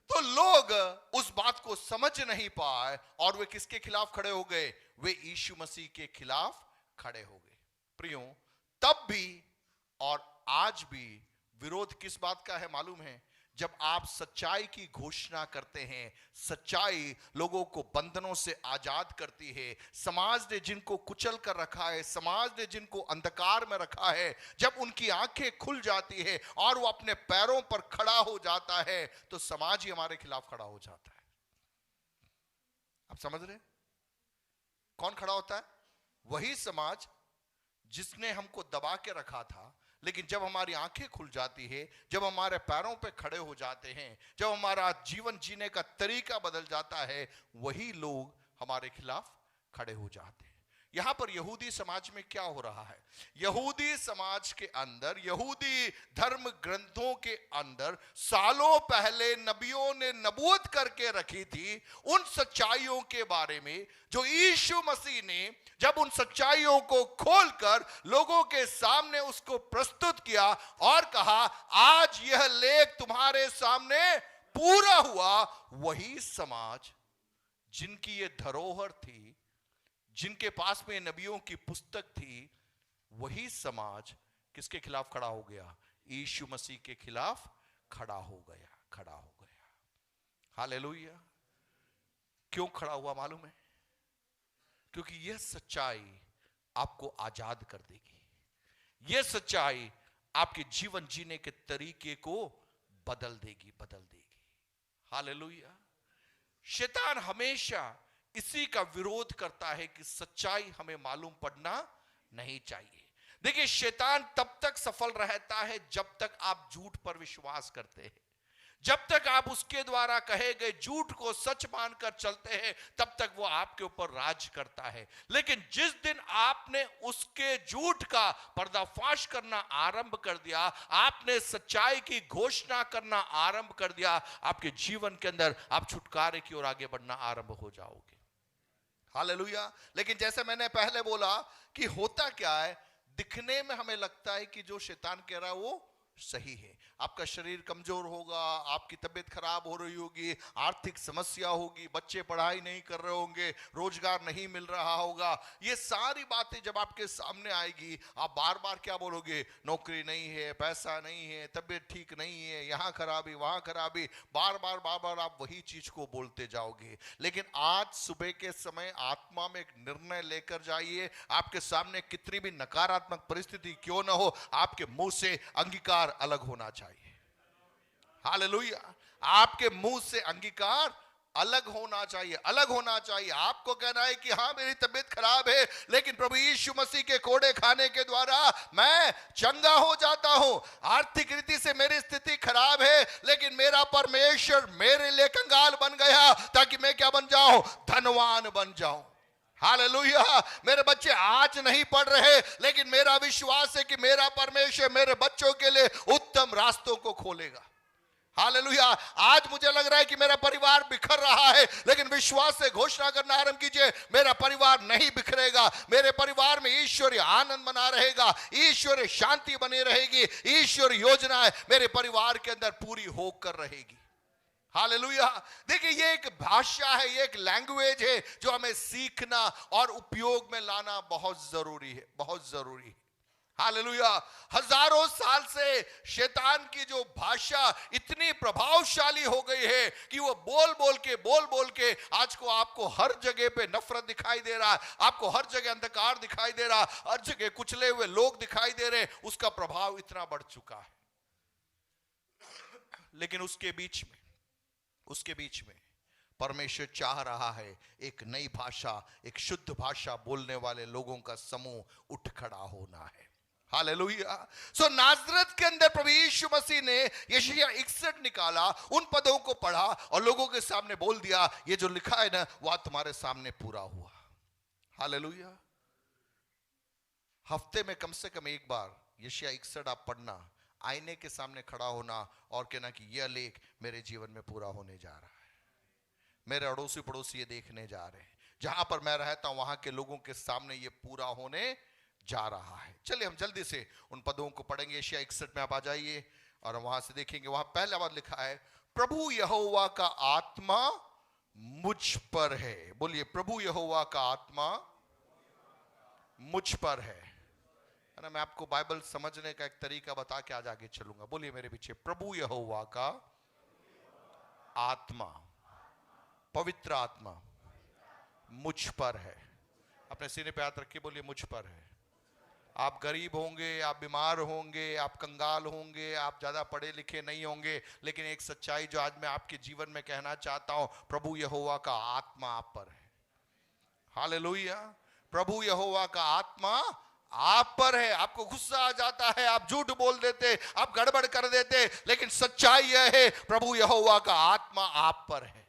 तो लोग उस बात को समझ नहीं पाए और वे किसके खिलाफ खड़े हो गए? वे यीशु मसीह के खिलाफ खड़े हो गए। प्रियो, तब भी और आज भी विरोध किस बात का है मालूम है? जब आप सच्चाई की घोषणा करते हैं, सच्चाई लोगों को बंधनों से आजाद करती है। समाज ने जिनको कुचल कर रखा है, समाज ने जिनको अंधकार में रखा है, जब उनकी आंखें खुल जाती है और वो अपने पैरों पर खड़ा हो जाता है तो समाज ही हमारे खिलाफ खड़ा हो जाता है। आप समझ रहे? कौन खड़ा होता है? वही समाज जिसने हमको दबा के रखा था, लेकिन जब हमारी आंखें खुल जाती है, जब हमारे पैरों पे खड़े हो जाते हैं, जब हमारा जीवन जीने का तरीका बदल जाता है, वही लोग हमारे खिलाफ खड़े हो जाते हैं। यहां पर यहूदी समाज में क्या हो रहा है? यहूदी समाज के अंदर, यहूदी धर्म ग्रंथों के अंदर सालों पहले नबियों ने नबूवत करके रखी थी उन सच्चाइयों के बारे में, जो यीशु मसीह ने जब उन सच्चाइयों को खोलकर लोगों के सामने उसको प्रस्तुत किया और कहा आज यह लेख तुम्हारे सामने पूरा हुआ। वही समाज जिनकी ये धरोहर थी, जिनके पास में नबियों की पुस्तक थी, वही समाज किसके खिलाफ खड़ा हो गया? यीशु मसीह के खिलाफ खड़ा हो गया। हालेलुया। क्यों खड़ा हुआ मालूम है? क्योंकि यह सच्चाई आपको आजाद कर देगी। यह सच्चाई आपके जीवन जीने के तरीके को बदल देगी। हालेलुया। शैतान हमेशा इसी का विरोध करता है कि सच्चाई हमें मालूम पड़ना नहीं चाहिए। देखिए, शैतान तब तक सफल रहता है जब तक आप झूठ पर विश्वास करते हैं, जब तक आप उसके द्वारा कहे गए झूठ को सच मानकर चलते हैं, तब तक वो आपके ऊपर राज करता है। लेकिन जिस दिन आपने उसके झूठ का पर्दाफाश करना आरंभ कर दिया, आपने सच्चाई की घोषणा करना आरंभ कर दिया, आपके जीवन के अंदर आप छुटकारे की ओर आगे बढ़ना आरंभ हो जाओगे। हालेलुया। लेकिन जैसे मैंने पहले बोला कि होता क्या है, दिखने में हमें लगता है कि जो शैतान कह रहा है वो सही है। आपका शरीर कमजोर होगा, आपकी तबीयत खराब हो रही होगी, आर्थिक समस्या होगी, बच्चे पढ़ाई नहीं कर रहे होंगे, रोजगार नहीं मिल रहा होगा। ये सारी बातें जब आपके सामने आएगी, आप बार बार क्या बोलोगे? नौकरी नहीं है, पैसा नहीं है, तबीयत ठीक नहीं है, यहाँ खराबी वहां खराबी, बार बार आप वही चीज को बोलते जाओगे। लेकिन आज सुबह के समय आत्मा में एक निर्णय लेकर जाइए। आपके सामने कितनी भी नकारात्मक परिस्थिति क्यों न हो, आपके मुंह से अंगीकार अलग होना चाहिए। हालेलुया। आपके मुंह से अंगीकार अलग होना चाहिए, अलग होना चाहिए। आपको कहना है कि हाँ मेरी तबीयत खराब है, लेकिन प्रभु यीशु मसीह के कोड़े खाने के द्वारा मैं चंगा हो जाता हूं। आर्थिक रीति से मेरी स्थिति खराब है, लेकिन मेरा परमेश्वर मेरे लिए कंगाल बन गया ताकि मैं क्या बन जाऊं? धनवान बन जाऊं। हालेलुया। मेरे बच्चे आज नहीं पढ़ रहे, लेकिन मेरा विश्वास है कि मेरा परमेश्वर मेरे बच्चों के लिए उत्तम रास्तों को खोलेगा। हालेलुया। आज मुझे लग रहा है कि मेरा परिवार बिखर रहा है, लेकिन विश्वास से घोषणा करना आरंभ कीजिए, मेरा परिवार नहीं बिखरेगा। मेरे परिवार में ईश्वरीय आनंद बना रहेगा, ईश्वरीय शांति बनी रहेगी, ईश्वरीय योजनाएं मेरे परिवार के अंदर पूरी होकर रहेगी। हालेलुया। देखिए, ये एक भाषा है, ये एक लैंग्वेज है जो हमें सीखना और उपयोग में लाना बहुत जरूरी है, बहुत जरूरी है। हालेलुया। हजारों साल से शैतान की जो भाषा इतनी प्रभावशाली हो गई है कि वो बोल बोल के आज को आपको हर जगह पे नफरत दिखाई दे रहा है, आपको हर जगह अंधकार दिखाई दे रहा, हर जगह कुचले हुए लोग दिखाई दे रहे। उसका प्रभाव इतना बढ़ चुका है। लेकिन उसके बीच में परमेश्वर चाह रहा है एक नई भाषा, एक शुद्ध भाषा बोलने वाले लोगों का समूह उठ खड़ा होना है। हालेलुया। सो नाज़रेत के अंदर प्रभु यीशु मसीह ने यशायाह 61 निकाला, उन पदों को पढ़ा और लोगों के सामने बोल दिया, ये जो लिखा है ना वह तुम्हारे सामने पूरा हुआ। हालेलुया। हफ्ते में कम से कम एक बार यशायाह 61 आप पढ़ना, आईने के सामने खड़ा होना और कहना कि यह लेख मेरे जीवन में पूरा होने जा रहा है। मेरे अड़ोसी पड़ोसी ये देखने जा रहे हैं, जहां पर मैं रहता हूं वहां के लोगों के सामने ये पूरा होने जा रहा है। चलिए हम जल्दी से उन पदों को पढ़ेंगे। यशायाह 61 में आप आ जाइए और वहां से देखेंगे, वहां पहला बात लिखा है, प्रभु यहोवा का आत्मा मुझ पर है। बोलिए, प्रभु यहोवा का आत्मा मुझ पर है ना। मैं आपको बाइबल समझने का एक तरीका बता के आज आगे चलूंगा। बोलिए मेरे पीछे, प्रभु यहोवा का आत्मा, पवित्र आत्मा मुझ पर है। अपने सीने पे हाथ रखिए, बोलिए मुझ पर है। आप गरीब होंगे, आप बीमार होंगे, आप कंगाल होंगे, आप ज्यादा पढ़े लिखे नहीं होंगे, लेकिन एक सच्चाई जो आज मैं आपके जीवन में कहना चाहता हूं, प्रभु यहोवा का आत्मा आप पर है। हालेलुया। प्रभु यहोवा का आत्मा आप पर है। आपको गुस्सा आ जाता है, आप झूठ बोल देते, आप गड़बड़ कर देते, लेकिन सच्चाई यह है प्रभु यहोवा का आत्मा आप पर है।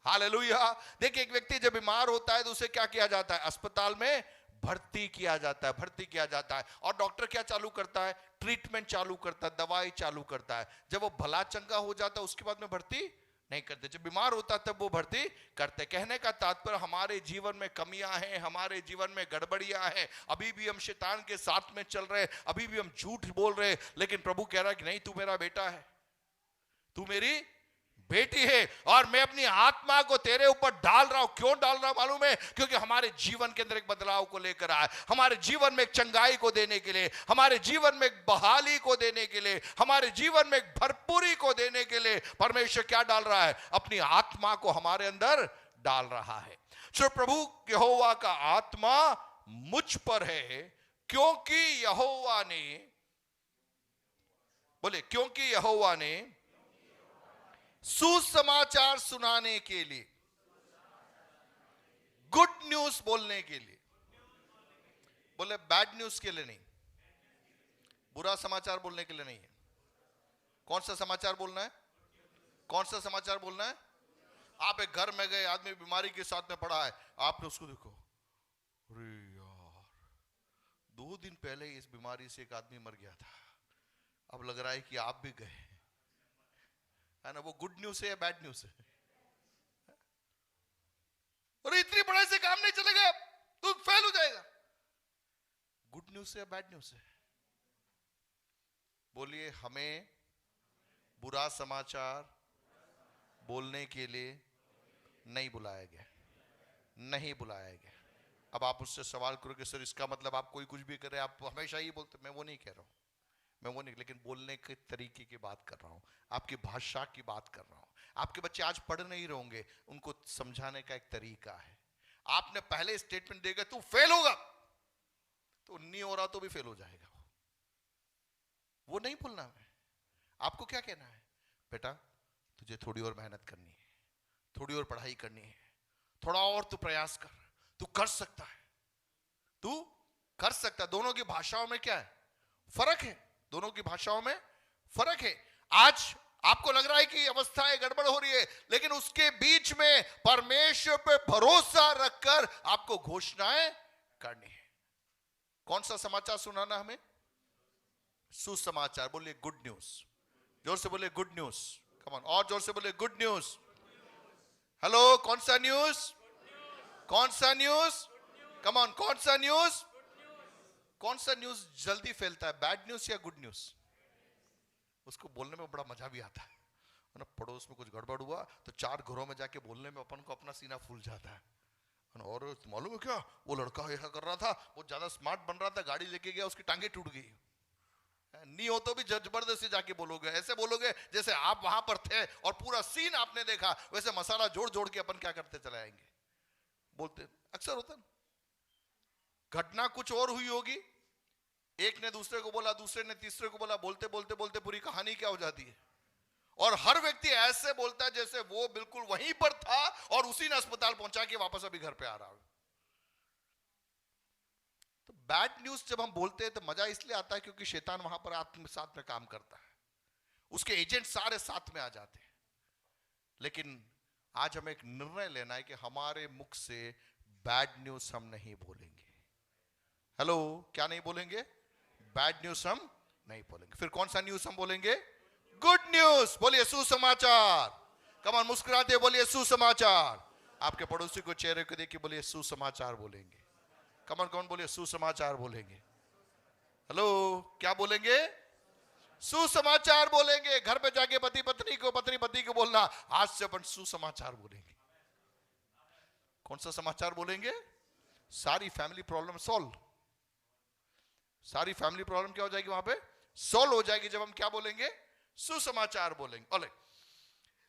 हालेलुया। देखिए, एक व्यक्ति जब बीमार होता है तो उसे क्या किया जाता है? अस्पताल में भर्ती किया जाता है। और डॉक्टर क्या चालू करता है? ट्रीटमेंट चालू करता है, दवाई चालू करता है। जब वो भला चंगा हो जाता है उसके बाद में भर्ती नहीं करते। जब बीमार होता है तब वो भर्ती करते। कहने का तात्पर्य हमारे जीवन में कमियां हैं, हमारे जीवन में गड़बड़ियां हैं, अभी भी हम शैतान के साथ में चल रहे, अभी भी हम झूठ बोल रहे, लेकिन प्रभु कह रहा है कि नहीं, तू मेरा बेटा है, तू मेरी बेटी है, और मैं अपनी आत्मा को तेरे ऊपर डाल रहा हूं। क्यों डाल रहा हूं मालूम है? क्योंकि हमारे जीवन के अंदर एक बदलाव को लेकर आए, हमारे जीवन में एक चंगाई को देने के लिए, हमारे जीवन में एक बहाली को देने के लिए, हमारे जीवन में एक भरपूरी को देने के लिए परमेश्वर क्या डाल रहा है? अपनी आत्मा को हमारे अंदर डाल रहा है। सो प्रभु यहोवा का आत्मा मुझ पर है, क्योंकि यहोवा ने, बोले, क्योंकि यहोवा ने सुसमाचार सुनाने के लिए, गुड न्यूज बोलने के लिए, बोले बैड न्यूज के लिए नहीं, बुरा समाचार बोलने के लिए नहीं है। कौन सा समाचार बोलना है? कौन सा समाचार बोलना है? आप एक घर में गए, आदमी बीमारी के साथ में पड़ा है, आपने उसको देखो, अरे यार 2 दिन पहले इस बीमारी से एक आदमी मर गया था, अब लग रहा है कि आप भी गए, है ना? वो गुड न्यूज है या बैड न्यूज है? और इतनी पढ़ाई से काम नहीं चलेगा, तू फेल हो जाएगा। गुड न्यूज है या बैड न्यूज है? बोलिए, हमें बुरा समाचार बोलने के लिए नहीं बुलाया गया, नहीं बुलाया गया। अब आप उससे सवाल करोगे, सर इसका मतलब आप कोई कुछ भी करे, आप हमेशा ही बोलते। मैं वो नहीं कह रहा हूं, मैं वो नहीं, लेकिन बोलने के तरीके की बात कर रहा हूं, आपकी भाषा की बात कर रहा हूं। आपके बच्चे आज पढ़ नहीं रहोगे, उनको समझाने का एक तरीका है। आपने पहले स्टेटमेंट देगा तू फेल होगा, तो नहीं हो रहा तो भी फेल हो जाएगा। वो नहीं बोलना है। आपको क्या कहना है? बेटा तुझे थोड़ी और मेहनत करनी है, थोड़ी और पढ़ाई करनी है, थोड़ा और तू प्रयास कर, तू कर सकता है, तू कर सकता है। दोनों की भाषाओं में क्या है? फर्क है। दोनों की भाषाओं में फर्क है। आज आपको लग रहा है कि अवस्थाएं गड़बड़ हो रही है, लेकिन उसके बीच में परमेश्वर पे भरोसा रखकर आपको घोषणाएं करनी है। कौन सा समाचार सुनाना हमें? सुसमाचार। बोलिए गुड न्यूज, जोर से बोलिए गुड न्यूज। कम ऑन, और जोर से बोलिए गुड न्यूज। हेलो, कौन सा न्यूज? कौन सा न्यूज? कम ऑन, कौन सा न्यूज? कौन सा न्यूज जल्दी फैलता है, बैड न्यूज या गुड न्यूज? उसको बोलने में बड़ा मजा भी आता है ना। पड़ोस में कुछ गड़बड़ हुआ तो 4 घरों में जाके बोलने में अपन को अपना सीना फूल जाता है। और मालूम है क्या, वो लड़का ऐसा कर रहा था, वो ज्यादा स्मार्ट बन रहा था, गाड़ी लेके गया, उसकी टांगे टूट गई। नहीं हो तो भी जबरदस्ती जाके बोलोगे, ऐसे बोलोगे जैसे आप वहां पर थे और पूरा सीन आपने देखा, वैसे मसाला जोड़ जोड़ के अपन क्या करते चले आएंगे। बोलते अक्सर होता है। घटना कुछ और हुई होगी, एक ने दूसरे को बोला, दूसरे ने तीसरे को बोला, बोलते बोलते बोलते पूरी कहानी क्या हो जाती है। और हर व्यक्ति ऐसे बोलता है जैसे वो बिल्कुल वहीं पर था और उसी ने अस्पताल पहुंचा के वापस अभी घर पे आ रहा है। तो बैड न्यूज जब हम बोलते हैं तो मजा इसलिए आता है क्योंकि शैतान वहां पर साथ में काम करता है, उसके एजेंट सारे साथ में आ जाते हैं। लेकिन आज हमें एक निर्णय लेना है कि हमारे मुख से बैड न्यूज हम नहीं बोलेंगे। हेलो, क्या नहीं बोलेंगे? बैड न्यूज हम नहीं बोलेंगे। फिर कौन सा न्यूज हम बोलेंगे? Good news. बोलिए सुसमाचार। कम ऑन, मुस्कुराते बोलिए सुसमाचार। आपके पड़ोसी को चेहरे को देखिए, बोलिए सुसमाचार बोलेंगे। कम ऑन, कौन बोलिए सुसमाचार बोलेंगे? हेलो, क्या बोलेंगे? सुसमाचार बोलेंगे। घर पे जाके पति पत्नी को, पत्नी पति को बोलना, आज से अपन सुसमाचार बोलेंगे। कौन सा समाचार बोलेंगे? सारी फैमिली प्रॉब्लम सॉल्व। सारी फैमिली प्रॉब्लम क्या हो जाएगी? वहां पे सॉल्व हो जाएगी जब हम क्या बोलेंगे? सुसमाचार बोलेंगे। ओले,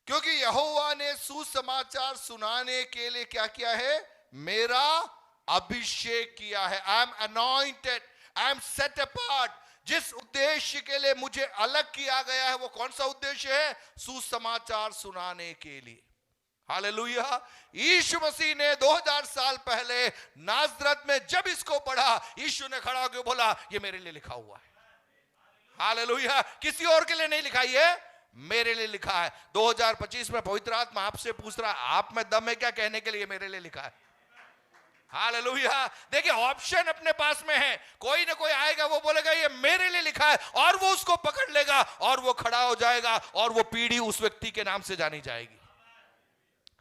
क्योंकि यहोवा ने सुसमाचार सुनाने के लिए क्या किया है? मेरा अभिषेक किया है। I am anointed, I am set apart. जिस उद्देश्य के लिए मुझे अलग किया गया है, वो कौन सा उद्देश्य है? सुसमाचार सुनाने के लिए। हालेलुया। यीशु मसीह ने 2000 साल पहले नाज़रत में जब इसको पढ़ा, यीशु ने खड़ा होकर बोला, ये मेरे लिए लिखा हुआ है। हालेलुया। किसी और के लिए नहीं लिखा, ये मेरे लिए लिखा है। 2025 में पवित्र आत्मा आपसे पूछ रहा है, आप में दम है क्या कहने के लिए मेरे लिए लिखा है? हालेलुया। देखिए ऑप्शन अपने पास में है, कोई ना कोई आएगा, वो बोलेगा ये मेरे लिए लिखा है, और वो उसको पकड़ लेगा और वो खड़ा हो जाएगा और वो पीढ़ी उस व्यक्ति के नाम से जानी जाएगी।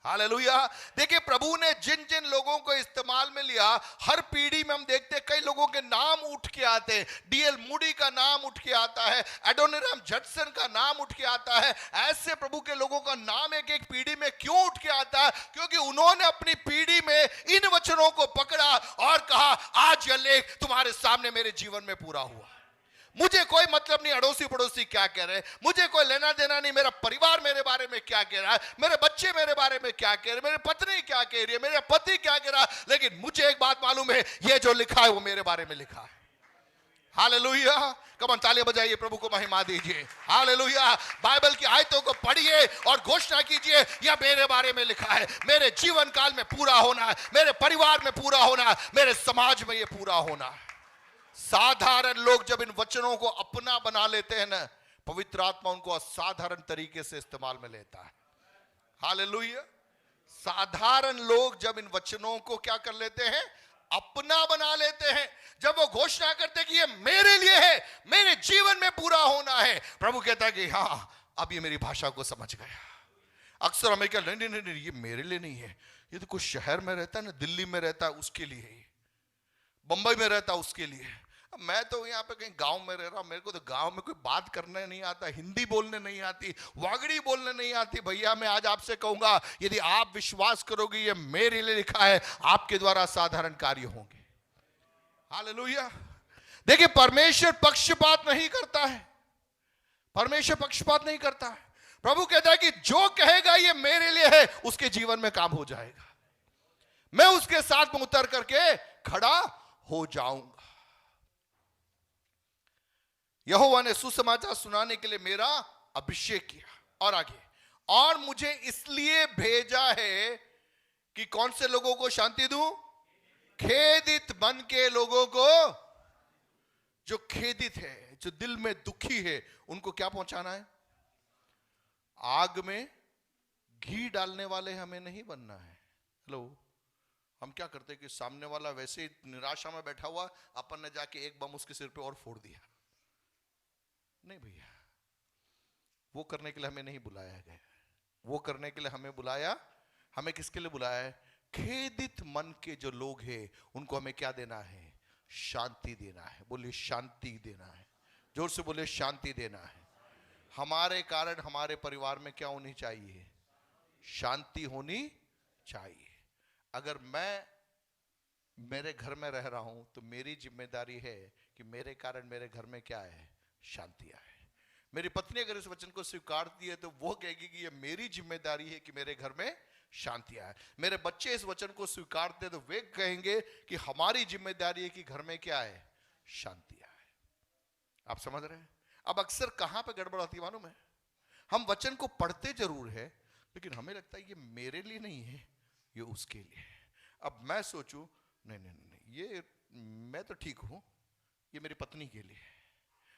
हालेलुया। देखिए प्रभु ने जिन जिन लोगों को इस्तेमाल में लिया, हर पीढ़ी में हम देखते हैं कई लोगों के नाम उठ के आते हैं। डीएल मूडी का नाम उठ के आता है, एडोनिराम जडसन का नाम उठ के आता है। ऐसे प्रभु के लोगों का नाम एक एक पीढ़ी में क्यों उठ के आता है? क्योंकि उन्होंने अपनी पीढ़ी में इन वचनों को पकड़ा और कहा आज यह लेख तुम्हारे सामने मेरे जीवन में पूरा हुआ। मुझे कोई मतलब नहीं अड़ोसी पड़ोसी क्या कह रहे हैं, मुझे कोई लेना देना नहीं, मेरा परिवार मेरे बारे में क्या कह रहा है, मेरे बच्चे मेरे बारे में क्या कह रहे हैं, मेरी पत्नी क्या कह रही है, मेरे पति क्या कह रहा है, लेकिन मुझे एक बात मालूम है, ये जो लिखा है वो मेरे बारे में लिखा है। हालेलुया। कम ऑन, तालियां बजाइए, प्रभु को महिमा दीजिए। हालेलुया। बाइबल की आयतों को पढ़िए और घोषणा कीजिए, यह मेरे बारे में लिखा है, मेरे जीवन काल में पूरा होना है, मेरे परिवार में पूरा होना है, मेरे समाज में यह पूरा होना है। साधारण लोग जब इन वचनों को अपना बना लेते हैं ना, पवित्र आत्मा उनको असाधारण तरीके से इस्तेमाल में लेता है। हालेलुया। साधारण लोग जब इन वचनों को क्या कर लेते हैं, अपना बना लेते हैं, जब वो घोषणा करते हैं कि ये मेरे लिए है, मेरे जीवन में पूरा होना है, प्रभु कहता है कि हाँ अब ये मेरी भाषा को समझ गया। अक्सर हमें क्या, नहीं नहीं नहीं ये मेरे लिए नहीं है, ये तो कुछ शहर में रहता है ना, दिल्ली में रहता है उसके लिए है, बंबई में रहता है उसके लिए। मैं तो यहाँ पे कहीं गांव में रह रहा हूं, मेरे को तो गांव में कोई बात करने नहीं आता, हिंदी बोलने नहीं आती, वागड़ी बोलने नहीं आती। भैया मैं आज आपसे कहूंगा, यदि आप विश्वास करोगे ये मेरे लिए लिखा है, आपके द्वारा साधारण कार्य होंगे। हालेलुया। देखिए परमेश्वर पक्षपात नहीं करता है, परमेश्वर पक्षपात नहीं करता है। प्रभु कहता है कि जो कहेगा ये मेरे लिए है, उसके जीवन में काम हो जाएगा, मैं उसके साथ में उतर करके खड़ा हो जाऊंगा। यहोवा ने सुसमाचार सुनाने के लिए मेरा अभिषेक किया, और आगे, और मुझे इसलिए भेजा है कि कौन से लोगों को शांति दूं? खेदित मन के लोगों को, जो खेदित है, जो दिल में दुखी है, उनको क्या पहुंचाना है? आग में घी डालने वाले हमें नहीं बनना है। हेलो, हम क्या करते हैं कि सामने वाला वैसे ही निराशा में बैठा हुआ, अपन ने जाके एक बम उसके सिर पे और फोड़ दिया। नहीं भैया, वो करने के लिए हमें नहीं बुलाया गया, वो करने के लिए हमें बुलाया, हमें किसके लिए बुलाया है? खेदित मन के जो लोग हैं उनको हमें क्या देना है? शांति देना है। बोलिए शांति देना है, जोर से बोलिए शांति देना है। हमारे कारण हमारे परिवार में क्या होनी चाहिए? शांति होनी चाहिए। अगर मैं मेरे घर में रह रहा हूं तो मेरी जिम्मेदारी है कि मेरे कारण मेरे घर में क्या है? शांति आए। मेरी पत्नी अगर इस वचन को स्वीकारती है तो वो कहेगी कि ये मेरी जिम्मेदारी है कि मेरे घर में शांति आए। मेरे बच्चे इस वचन को स्वीकारते हैं तो वे कहेंगे कि हमारी जिम्मेदारी है कि घर में क्या है? शांति आए। आप समझ रहे हैं? अब अक्सर कहां पे गड़बड़ आती है मालूम है? हम वचन को पढ़ते जरूर है, लेकिन हमें लगता है ये मेरे लिए नहीं है, ये उसके लिए है। अब मैं सोचूं नहीं नहीं नहीं, ये मैं तो ठीक हूं, ये मेरी पत्नी के लिए है,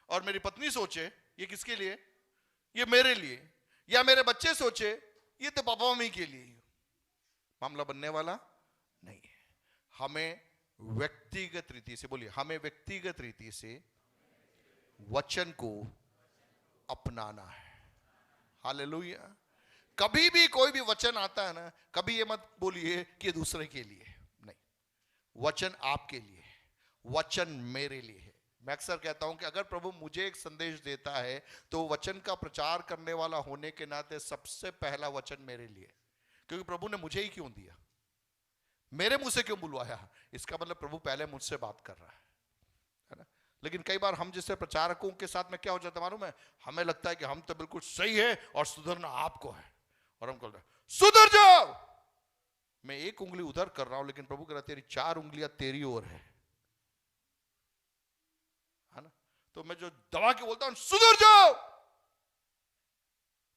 और मेरी पत्नी सोचे ये किसके लिए? ये मेरे लिए। या मेरे बच्चे सोचे ये तो पापा मम्मी के लिए। मामला बनने वाला नहीं है। हमें व्यक्तिगत रीति से, बोलिए हमें व्यक्तिगत रीति से वचन को अपनाना है। हालेलुया। कभी भी कोई भी वचन आता है ना, कभी ये मत बोलिए कि ये दूसरे के लिए, नहीं, वचन आपके लिए है, वचन मेरे लिए है। मैं अक्सर कहता हूं कि अगर प्रभु मुझे एक संदेश देता है तो वचन का प्रचार करने वाला होने के नाते सबसे पहला वचन मेरे लिए, क्योंकि प्रभु ने मुझे ही क्यों दिया, मेरे मुंह से क्यों बुलवाया, इसका मतलब प्रभु पहले मुझसे बात कर रहा है ना। लेकिन कई बार हम जैसे प्रचारकों के साथ में क्या हो जाता है मालूम है? हमें लगता है कि हम तो बिल्कुल सही है और सुधरना आपको है, और हम कहते हैं सुधर जाओ। मैं एक उंगली उधर कर रहा हूं, लेकिन प्रभु कह रहा तेरी 4 उंगलियां तेरी ओर है ना। तो मैं जो दबा के बोलता हूं सुधर जाओ,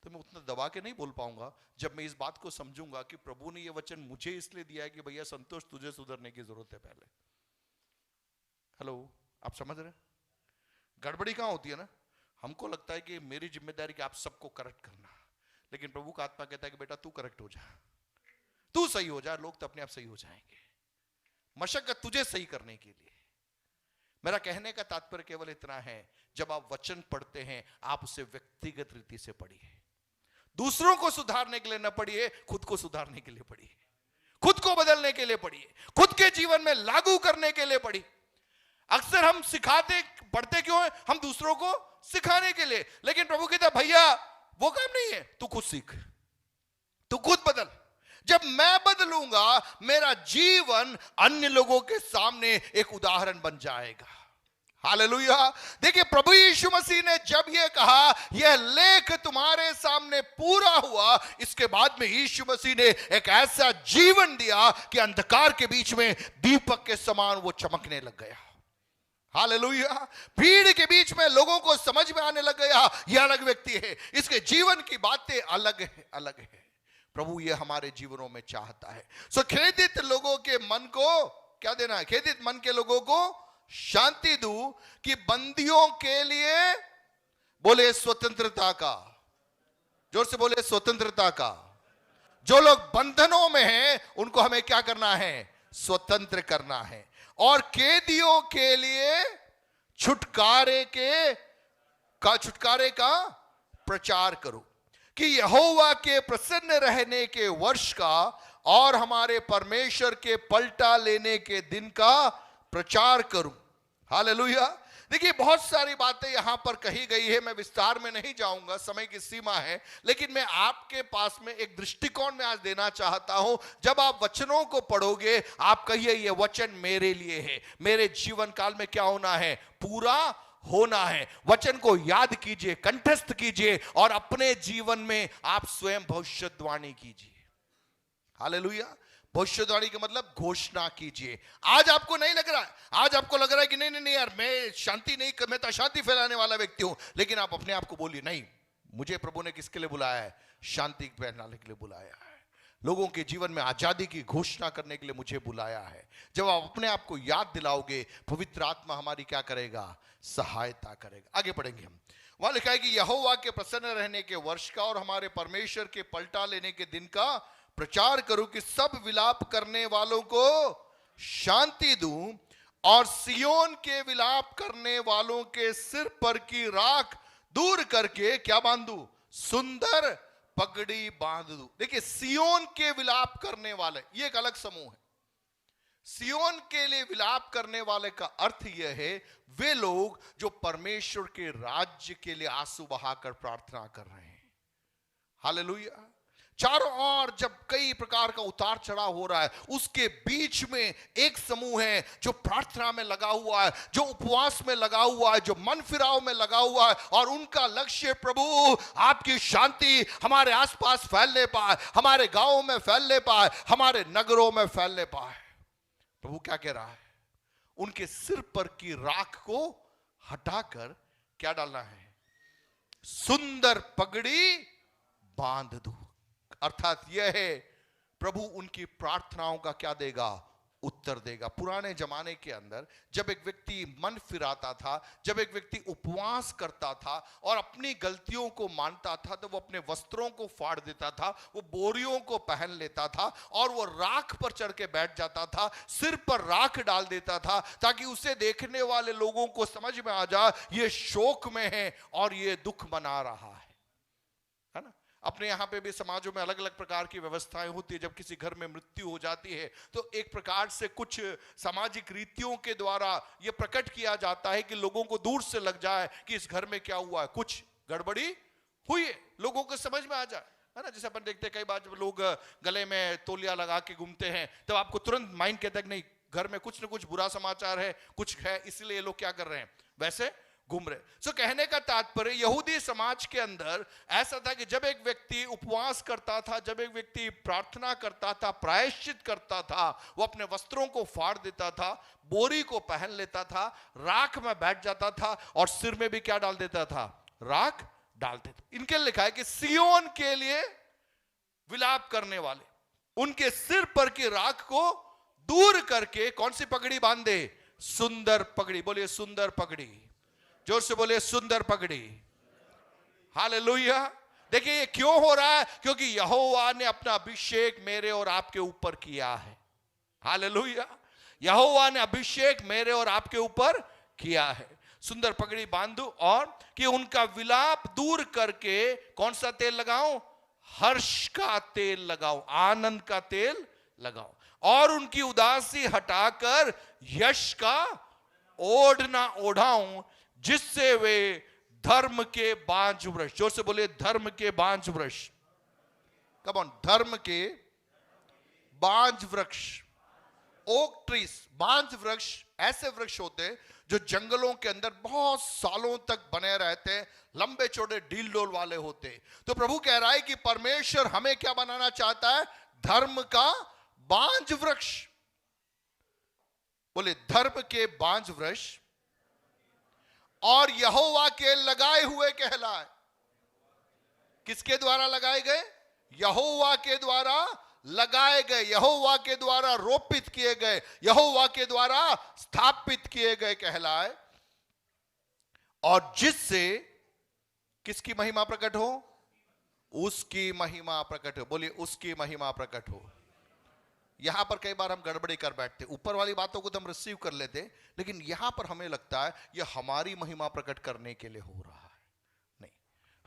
तो मैं उतना दबा के नहीं बोल पाऊंगा जब मैं इस बात को समझूंगा कि प्रभु ने यह वचन मुझे इसलिए दिया है कि भैया संतोष तुझे सुधरने की जरूरत है पहले। हेलो, आप समझ रहे हैं? गड़बड़ी कहां होती है ना, हमको लगता है कि मेरी जिम्मेदारी कि आप सबको करेक्ट करना, लेकिन प्रभु का आत्मा कहता है कि बेटा तू करेक्ट हो जा, तू सही हो जा, लोग तो अपने आप सही हो जाएंगे। मशक्कत तुझे सही करने के लिए। मेरा कहने का तात्पर्य केवल इतना है, जब आप वचन पढ़ते हैं आप उसे व्यक्तिगत रीति से पढ़िए। दूसरों को सुधारने के लिए न पढ़िए, खुद को सुधारने के लिए पढ़िए, खुद को बदलने के लिए पढ़िए, खुद के जीवन में लागू करने के लिए पढ़िए। अक्सर हम सिखाते पढ़ते क्यों हैं? हम दूसरों को सिखाने के लिए। लेकिन प्रभु कहता है भैया वो काम नहीं है, तू खुद सीख, तू खुद बदल। जब मैं बदलूंगा मेरा जीवन अन्य लोगों के सामने एक उदाहरण बन जाएगा। हालेलुया। देखिए प्रभु यीशु मसीह ने जब यह कहा यह लेख तुम्हारे सामने पूरा हुआ, इसके बाद में यीशु मसीह ने एक ऐसा जीवन दिया कि अंधकार के बीच में दीपक के समान वो चमकने लग गया। हालेलुया। भीड़ के बीच में लोगों को समझ में आने लग गया यह अलग व्यक्ति है, इसके जीवन की बातें अलग है, अलग है। प्रभु ये हमारे जीवनों में चाहता है। सो खेदित लोगों के मन को क्या देना है? खेदित मन के लोगों को शांति दूं कि बंदियों के लिए, बोले स्वतंत्रता का, जोर से बोले स्वतंत्रता का। जो लोग बंधनों में हैं उनको हमें क्या करना है? स्वतंत्र करना है। और कैदियों के लिए छुटकारे का प्रचार करो कि यहोवा के प्रसन्न रहने के वर्ष का और हमारे परमेश्वर के पलटा लेने के दिन का प्रचार करूं। हालेलुया। देखिए बहुत सारी बातें यहां पर कही गई है, मैं विस्तार में नहीं जाऊंगा, समय की सीमा है। लेकिन मैं आपके पास में एक दृष्टिकोण में आज देना चाहता हूं। जब आप वचनों को पढ़ोगे आप कहिए ये वचन मेरे लिए है, मेरे जीवन काल में क्या होना है? पूरा होना है। वचन को याद कीजिए, कंठस्थ कीजिए और अपने जीवन में आप स्वयं भविष्यवाणी कीजिए। हालेलुया। भविष्यवाणी का मतलब घोषणा कीजिए। आज आपको नहीं लग रहा है, आज आपको लग रहा है कि नहीं नहीं नहीं यार मैं शांति नहीं, मैं तो अशांति फैलाने वाला व्यक्ति हूं, लेकिन आप अपने आप को बोलिए नहीं, मुझे प्रभु ने किसके लिए बुलाया है? शांति फैलाने के लिए बुलाया है। लोगों के जीवन में आजादी की घोषणा करने के लिए मुझे बुलाया है। जब आप अपने आप को याद दिलाओगे पवित्र आत्मा हमारी क्या करेगा? सहायता करेगा। आगे पढ़ेंगे हम। वहां लिखा है कि यहोवा के प्रसन्न रहने के वर्ष का और हमारे परमेश्वर के पलटा लेने के दिन का प्रचार करूं कि सब विलाप करने वालों को शांति दूं और सियोन के विलाप करने वालों के सिर पर की राख दूर करके क्या बांधूं? सुंदर पगड़ी बांध दूं। देखिए सियोन के विलाप करने वाले ये एक अलग समूह है। सियोन के लिए विलाप करने वाले का अर्थ यह है वे लोग जो परमेश्वर के राज्य के लिए आंसू बहाकर प्रार्थना कर रहे हैं। हालेलुया। चारों ओर जब कई प्रकार का उतार चढ़ाव हो रहा है, उसके बीच में एक समूह है जो प्रार्थना में लगा हुआ है, जो उपवास में लगा हुआ है, जो मन फिराव में लगा हुआ है और उनका लक्ष्य प्रभु आपकी शांति हमारे आसपास फैलने पाए, हमारे गांवों में फैलने पाए, हमारे नगरों में फैलने पाए। प्रभु क्या कह रहा है? उनके सिर पर की राख को हटाकर क्या डालना है? सुंदर पगड़ी बांध दो। अर्थात यह है प्रभु उनकी प्रार्थनाओं का क्या देगा? उत्तर देगा। पुराने जमाने के अंदर जब एक व्यक्ति मन फिराता था, जब एक व्यक्ति उपवास करता था और अपनी गलतियों को मानता था, तो वो अपने वस्त्रों को फाड़ देता था, वो बोरियों को पहन लेता था और वो राख पर चढ़ के बैठ जाता था, सिर पर राख डाल देता था ताकि उसे देखने वाले लोगों को समझ में आ जाए ये शोक में है और ये दुख मना रहा है ना। अपने यहाँ पे भी समाजों में अलग अलग प्रकार की व्यवस्थाएं होती है। जब किसी घर में मृत्यु हो जाती है तो एक प्रकार से कुछ सामाजिक रीतियों के द्वारा यह प्रकट किया जाता है कि लोगों को दूर से लग जाए कि इस घर में क्या हुआ है, कुछ गड़बड़ी हुई है, लोगों को समझ में आ जाए, है ना। जैसे अपन देखते हैं कई बार जब लोग गले में तौलिया लगा के घूमते हैं तो आपको तुरंत माइंड कहता है कि नहीं घर में कुछ ना कुछ बुरा समाचार है, कुछ है, इसलिए लोग क्या कर रहे हैं, वैसे घूम रहे। सो कहने का तात्पर्य यहूदी समाज के अंदर ऐसा था कि जब एक व्यक्ति उपवास करता था, जब एक व्यक्ति प्रार्थना करता था, प्रायश्चित करता था, वो अपने वस्त्रों को फाड़ देता था, बोरी को पहन लेता था, राख में बैठ जाता था और सिर में भी क्या डाल देता था? राख डाल देता। इनके लिखा है कि सियोन के लिए विलाप करने वाले उनके सिर पर की राख को दूर करके कौन सी पगड़ी बांधे? सुंदर पगड़ी। बोलिए सुंदर पगड़ी, जोर से बोले सुंदर पगड़ी। हालेलुया। देखिए ये क्यों हो रहा है? क्योंकि यहोवा ने अपना अभिषेक मेरे और आपके ऊपर किया है। हालेलुया। यहोवा ने अभिषेक मेरे और आपके ऊपर किया है। सुंदर पगड़ी बांधू और कि उनका विलाप दूर करके कौन सा तेल लगाऊं? हर्ष का तेल लगाओ, आनंद का तेल लगाओ, और उनकी उदासी हटाकर यश का ओढ़ना ओढ़ाऊं, जिससे वे धर्म के बांझ वृक्ष, जोर से बोले धर्म के बांझ वृक्ष, कम ऑन, धर्म के बांझ वृक्ष, ओक ट्रीज। बांझ वृक्ष ऐसे वृक्ष होते हैं जो जंगलों के अंदर बहुत सालों तक बने रहते हैं, लंबे चौड़े डील डोल वाले होते हैं। तो प्रभु कह रहा है कि परमेश्वर हमें क्या बनाना चाहता है? धर्म का बांझ वृक्ष। बोले धर्म के बांझ वृक्ष और यहोवा के लगाए हुए कहलाए। किसके द्वारा लगाए गए? यहोवा के द्वारा लगाए गए, यहोवा के द्वारा रोपित किए गए, यहोवा के द्वारा स्थापित किए गए कहलाए, और जिससे किसकी महिमा प्रकट हो? उसकी महिमा प्रकट हो। बोलिए उसकी महिमा प्रकट हो। यहां पर कई बार हम गड़बड़ी कर बैठते, ऊपर वाली बातों को तो हम रिसीव कर लेते, लेकिन यहां पर हमें लगता है यह हमारी महिमा प्रकट करने के लिए हो रहा है। नहीं,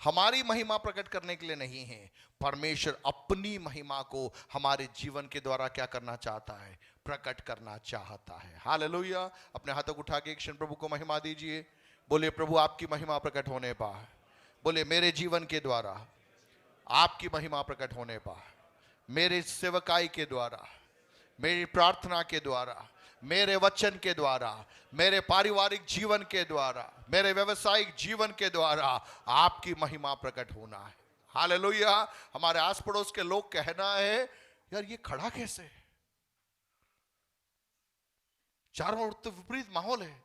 हमारी महिमा प्रकट करने के लिए नहीं है। परमेश्वर अपनी महिमा को हमारे जीवन के द्वारा क्या करना चाहता है? प्रकट करना चाहता है। हालेलुया। अपने हाथों को उठा के एक क्षण प्रभु को महिमा दीजिए। बोले प्रभु आपकी महिमा प्रकट होने पाए। बोले मेरे जीवन के द्वारा आपकी महिमा प्रकट होने पाए, मेरे सेवकाई के द्वारा, मेरी प्रार्थना के द्वारा, मेरे वचन के द्वारा, मेरे पारिवारिक जीवन के द्वारा, मेरे व्यवसायिक जीवन के द्वारा आपकी महिमा प्रकट होना है। हालेलुया। हमारे आस पड़ोस के लोग कहना है यार ये खड़ा कैसे? चारों ओर तो विपरीत माहौल है,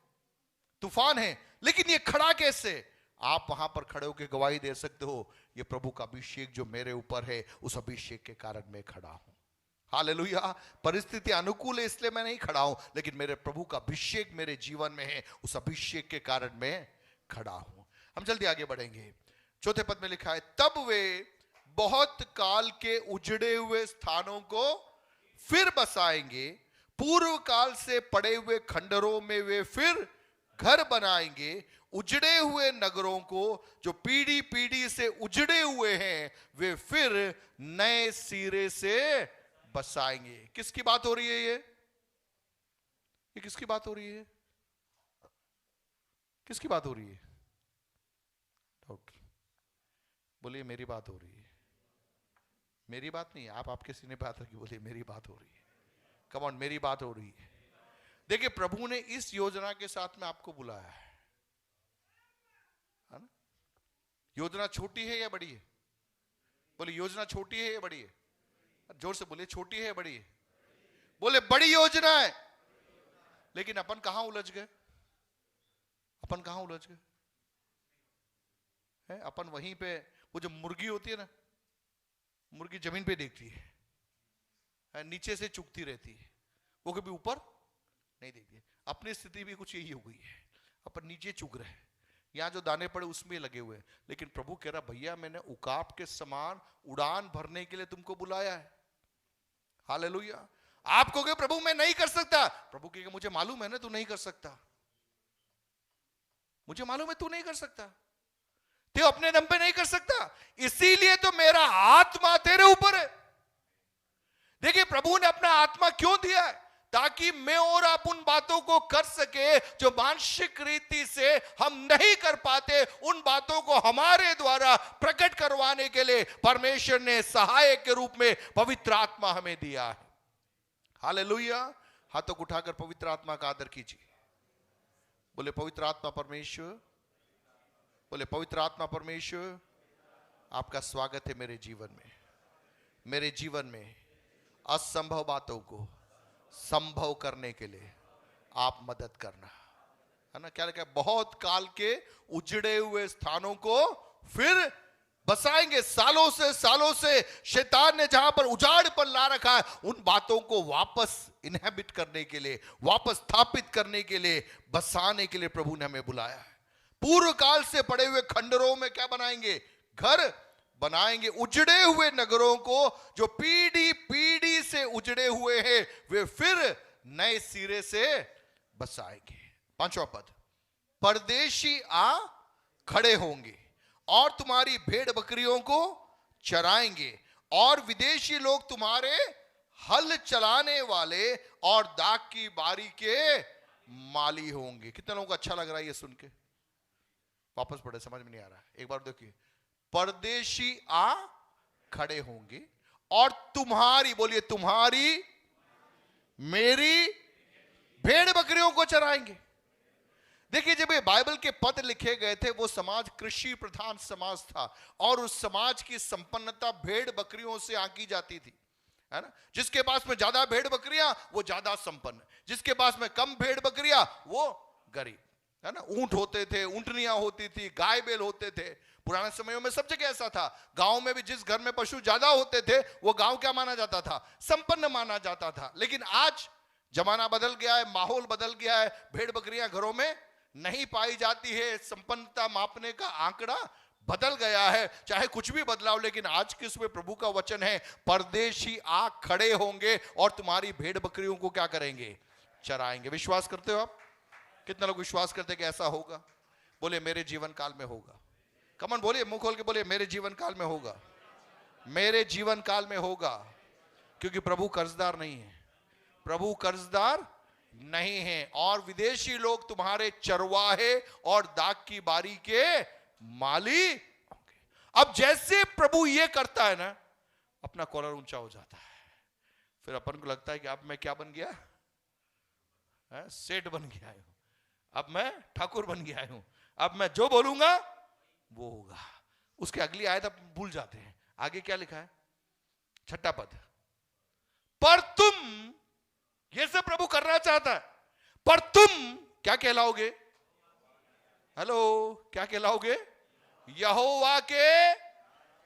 तूफान है, लेकिन ये खड़ा कैसे? आप वहां पर खड़े होकर गवाही दे सकते हो, ये प्रभु का अभिषेक जो मेरे ऊपर है, उस अभिषेक के कारण मैं खड़ा हूं। हालेलुया। परिस्थिति अनुकूल है इसलिए मैं नहीं खड़ा हूं, लेकिन मेरे प्रभु का अभिषेक मेरे जीवन में है, उस अभिषेक के कारण मैं खड़ा हूं। हम जल्दी आगे बढ़ेंगे। चौथे पद में लिखा है, तब वे बहुत काल के उजड़े हुए स्थानों को फिर बसाएंगे, पूर्व काल से पड़े हुए खंडरों में वे फिर घर बनाएंगे, उजड़े हुए नगरों को जो पीढ़ी पीढ़ी से उजड़े हुए हैं वे फिर नए सिरे से बसाएंगे। किसकी बात हो रही है? ये किसकी बात हो रही है? किसकी बात हो रही है? डॉक्टर बोलिए मेरी बात हो रही है। मेरी बात नहीं, आप किसी ने बात रखी, बोलिए मेरी बात हो रही है। कम ऑन, मेरी बात हो रही है। देखिए प्रभु ने इस योजना के साथ में आपको बुलाया है ना? योजना छोटी है या बड़ी है? बोले योजना छोटी है या बड़ी है? जोर से बोलिए, छोटी है या बड़ी है? बोले बड़ी योजना है। लेकिन अपन कहां उलझ गए? अपन कहां उलझ गए? अपन वहीं पे, वो जो मुर्गी होती है ना, मुर्गी जमीन पे देखती है, नीचे से चुगती रहती है, वो कभी ऊपर नहीं देखती है। अपनी स्थिति भी कुछ यही हो गई है, अपन नीचे चुग रहे हैं, यहां जो दाने पड़े उसमें लगे हुए हैं। लेकिन प्रभु कह रहा भैया मैंने उकाब के समान उड़ान भरने के लिए तुमको बुलाया है। हालेलुया। आप कहोगे प्रभु मैं नहीं कर सकता, प्रभु कहेगा मुझे मालूम है ना तू नहीं कर सकता, मुझे मालूम है तू नहीं कर सकता, तू अपने दम पे नहीं कर सकता, इसीलिए तो मेरा आत्मा तेरे ऊपर है। देखिए प्रभु ने अपना आत्मा क्यों दिया है? ताकि मैं और आप उन बातों को कर सके जो मानसिक रीति से हम नहीं कर पाते, उन बातों को हमारे द्वारा प्रकट करवाने के लिए परमेश्वर ने सहायक के रूप में पवित्र आत्मा हमें दिया है। हालेलुया। हाथों को उठाकर पवित्र आत्मा का आदर कीजिए। बोले पवित्र आत्मा परमेश्वर, बोले पवित्र आत्मा परमेश्वर, आपका स्वागत है मेरे जीवन में। मेरे जीवन में असंभव बातों को संभव करने के लिए आप मदद करना, है ना? क्या लिखा है? बहुत काल के उजड़े हुए स्थानों को फिर बसाएंगे। सालों से शैतान ने जहां पर उजाड़ पर ला रखा है, उन बातों को वापस इनहेबिट करने के लिए, वापस स्थापित करने के लिए, बसाने के लिए प्रभु ने हमें बुलाया है। पूर्व काल से पड़े हुए खंडरों में क्या बनाएंगे? घर बनाएंगे। उजड़े हुए नगरों को जो पीढ़ी पीढ़ी से उजड़े हुए हैं वे फिर नए सिरे से बसाएंगे। 5वां पद, परदेशी आ खड़े होंगे और तुम्हारी भेड़ बकरियों को चराएंगे और विदेशी लोग तुम्हारे हल चलाने वाले और दाख की बारी के माली होंगे। कितने लोगों को अच्छा लग रहा है ये सुन के? वापस पढ़े, समझ में नहीं आ रहा है, एक बार देखिए। परदेशी आ खड़े होंगे और तुम्हारी, बोलिए तुम्हारी, मेरी भेड़ बकरियों को चराएंगे। देखिए, जब ये बाइबल के पद लिखे गए थे, वो समाज कृषि प्रधान समाज था और उस समाज की संपन्नता भेड़ बकरियों से आंकी जाती थी, है ना। जिसके पास में ज्यादा भेड़ बकरियां वो ज्यादा संपन्न, जिसके पास में कम भेड़ बकरियां वो गरीब, है ना। ऊंट होते थे, ऊंटनियां होती थी, गाय बैल होते थे। पुराने समयों में सब जगह ऐसा था। गांव में भी जिस घर में पशु ज्यादा होते थे वो गांव क्या माना जाता था? संपन्न माना जाता था। लेकिन आज जमाना बदल गया है, माहौल बदल गया है, भेड़ बकरियां घरों में नहीं पाई जाती है। संपन्नता मापने का आंकड़ा बदल गया है। चाहे कुछ भी बदलाव, लेकिन आज के उसमें प्रभु का वचन है, परदेशी आ खड़े होंगे और तुम्हारी भेड़ बकरियों को क्या करेंगे? चराएंगे। विश्वास करते हो आप? कितने लोग विश्वास करते कि ऐसा होगा? बोले मेरे जीवन काल में होगा। कमन बोलिए, मुंह खोल के बोलिए, मेरे जीवन काल में होगा, मेरे जीवन काल में होगा। क्योंकि प्रभु कर्जदार नहीं है, प्रभु कर्जदार नहीं है। और विदेशी लोग तुम्हारे चरवाहे और दाख की बारी के माली होंगे। अब जैसे प्रभु ये करता है ना, अपना कॉलर ऊंचा हो जाता है। फिर अपन को लगता है कि अब मैं क्या बन गया? सेठ बन गया हूं, अब मैं ठाकुर बन गया हूं, अब मैं जो बोलूंगा वो होगा। उसके अगली आयत आप भूल जाते हैं। आगे क्या लिखा है? 6वां पद, पर तुम, ये सब प्रभु करना चाहता है, पर तुम क्या कहलाओगे? हेलो, क्या कहलाओगे? यहोवा के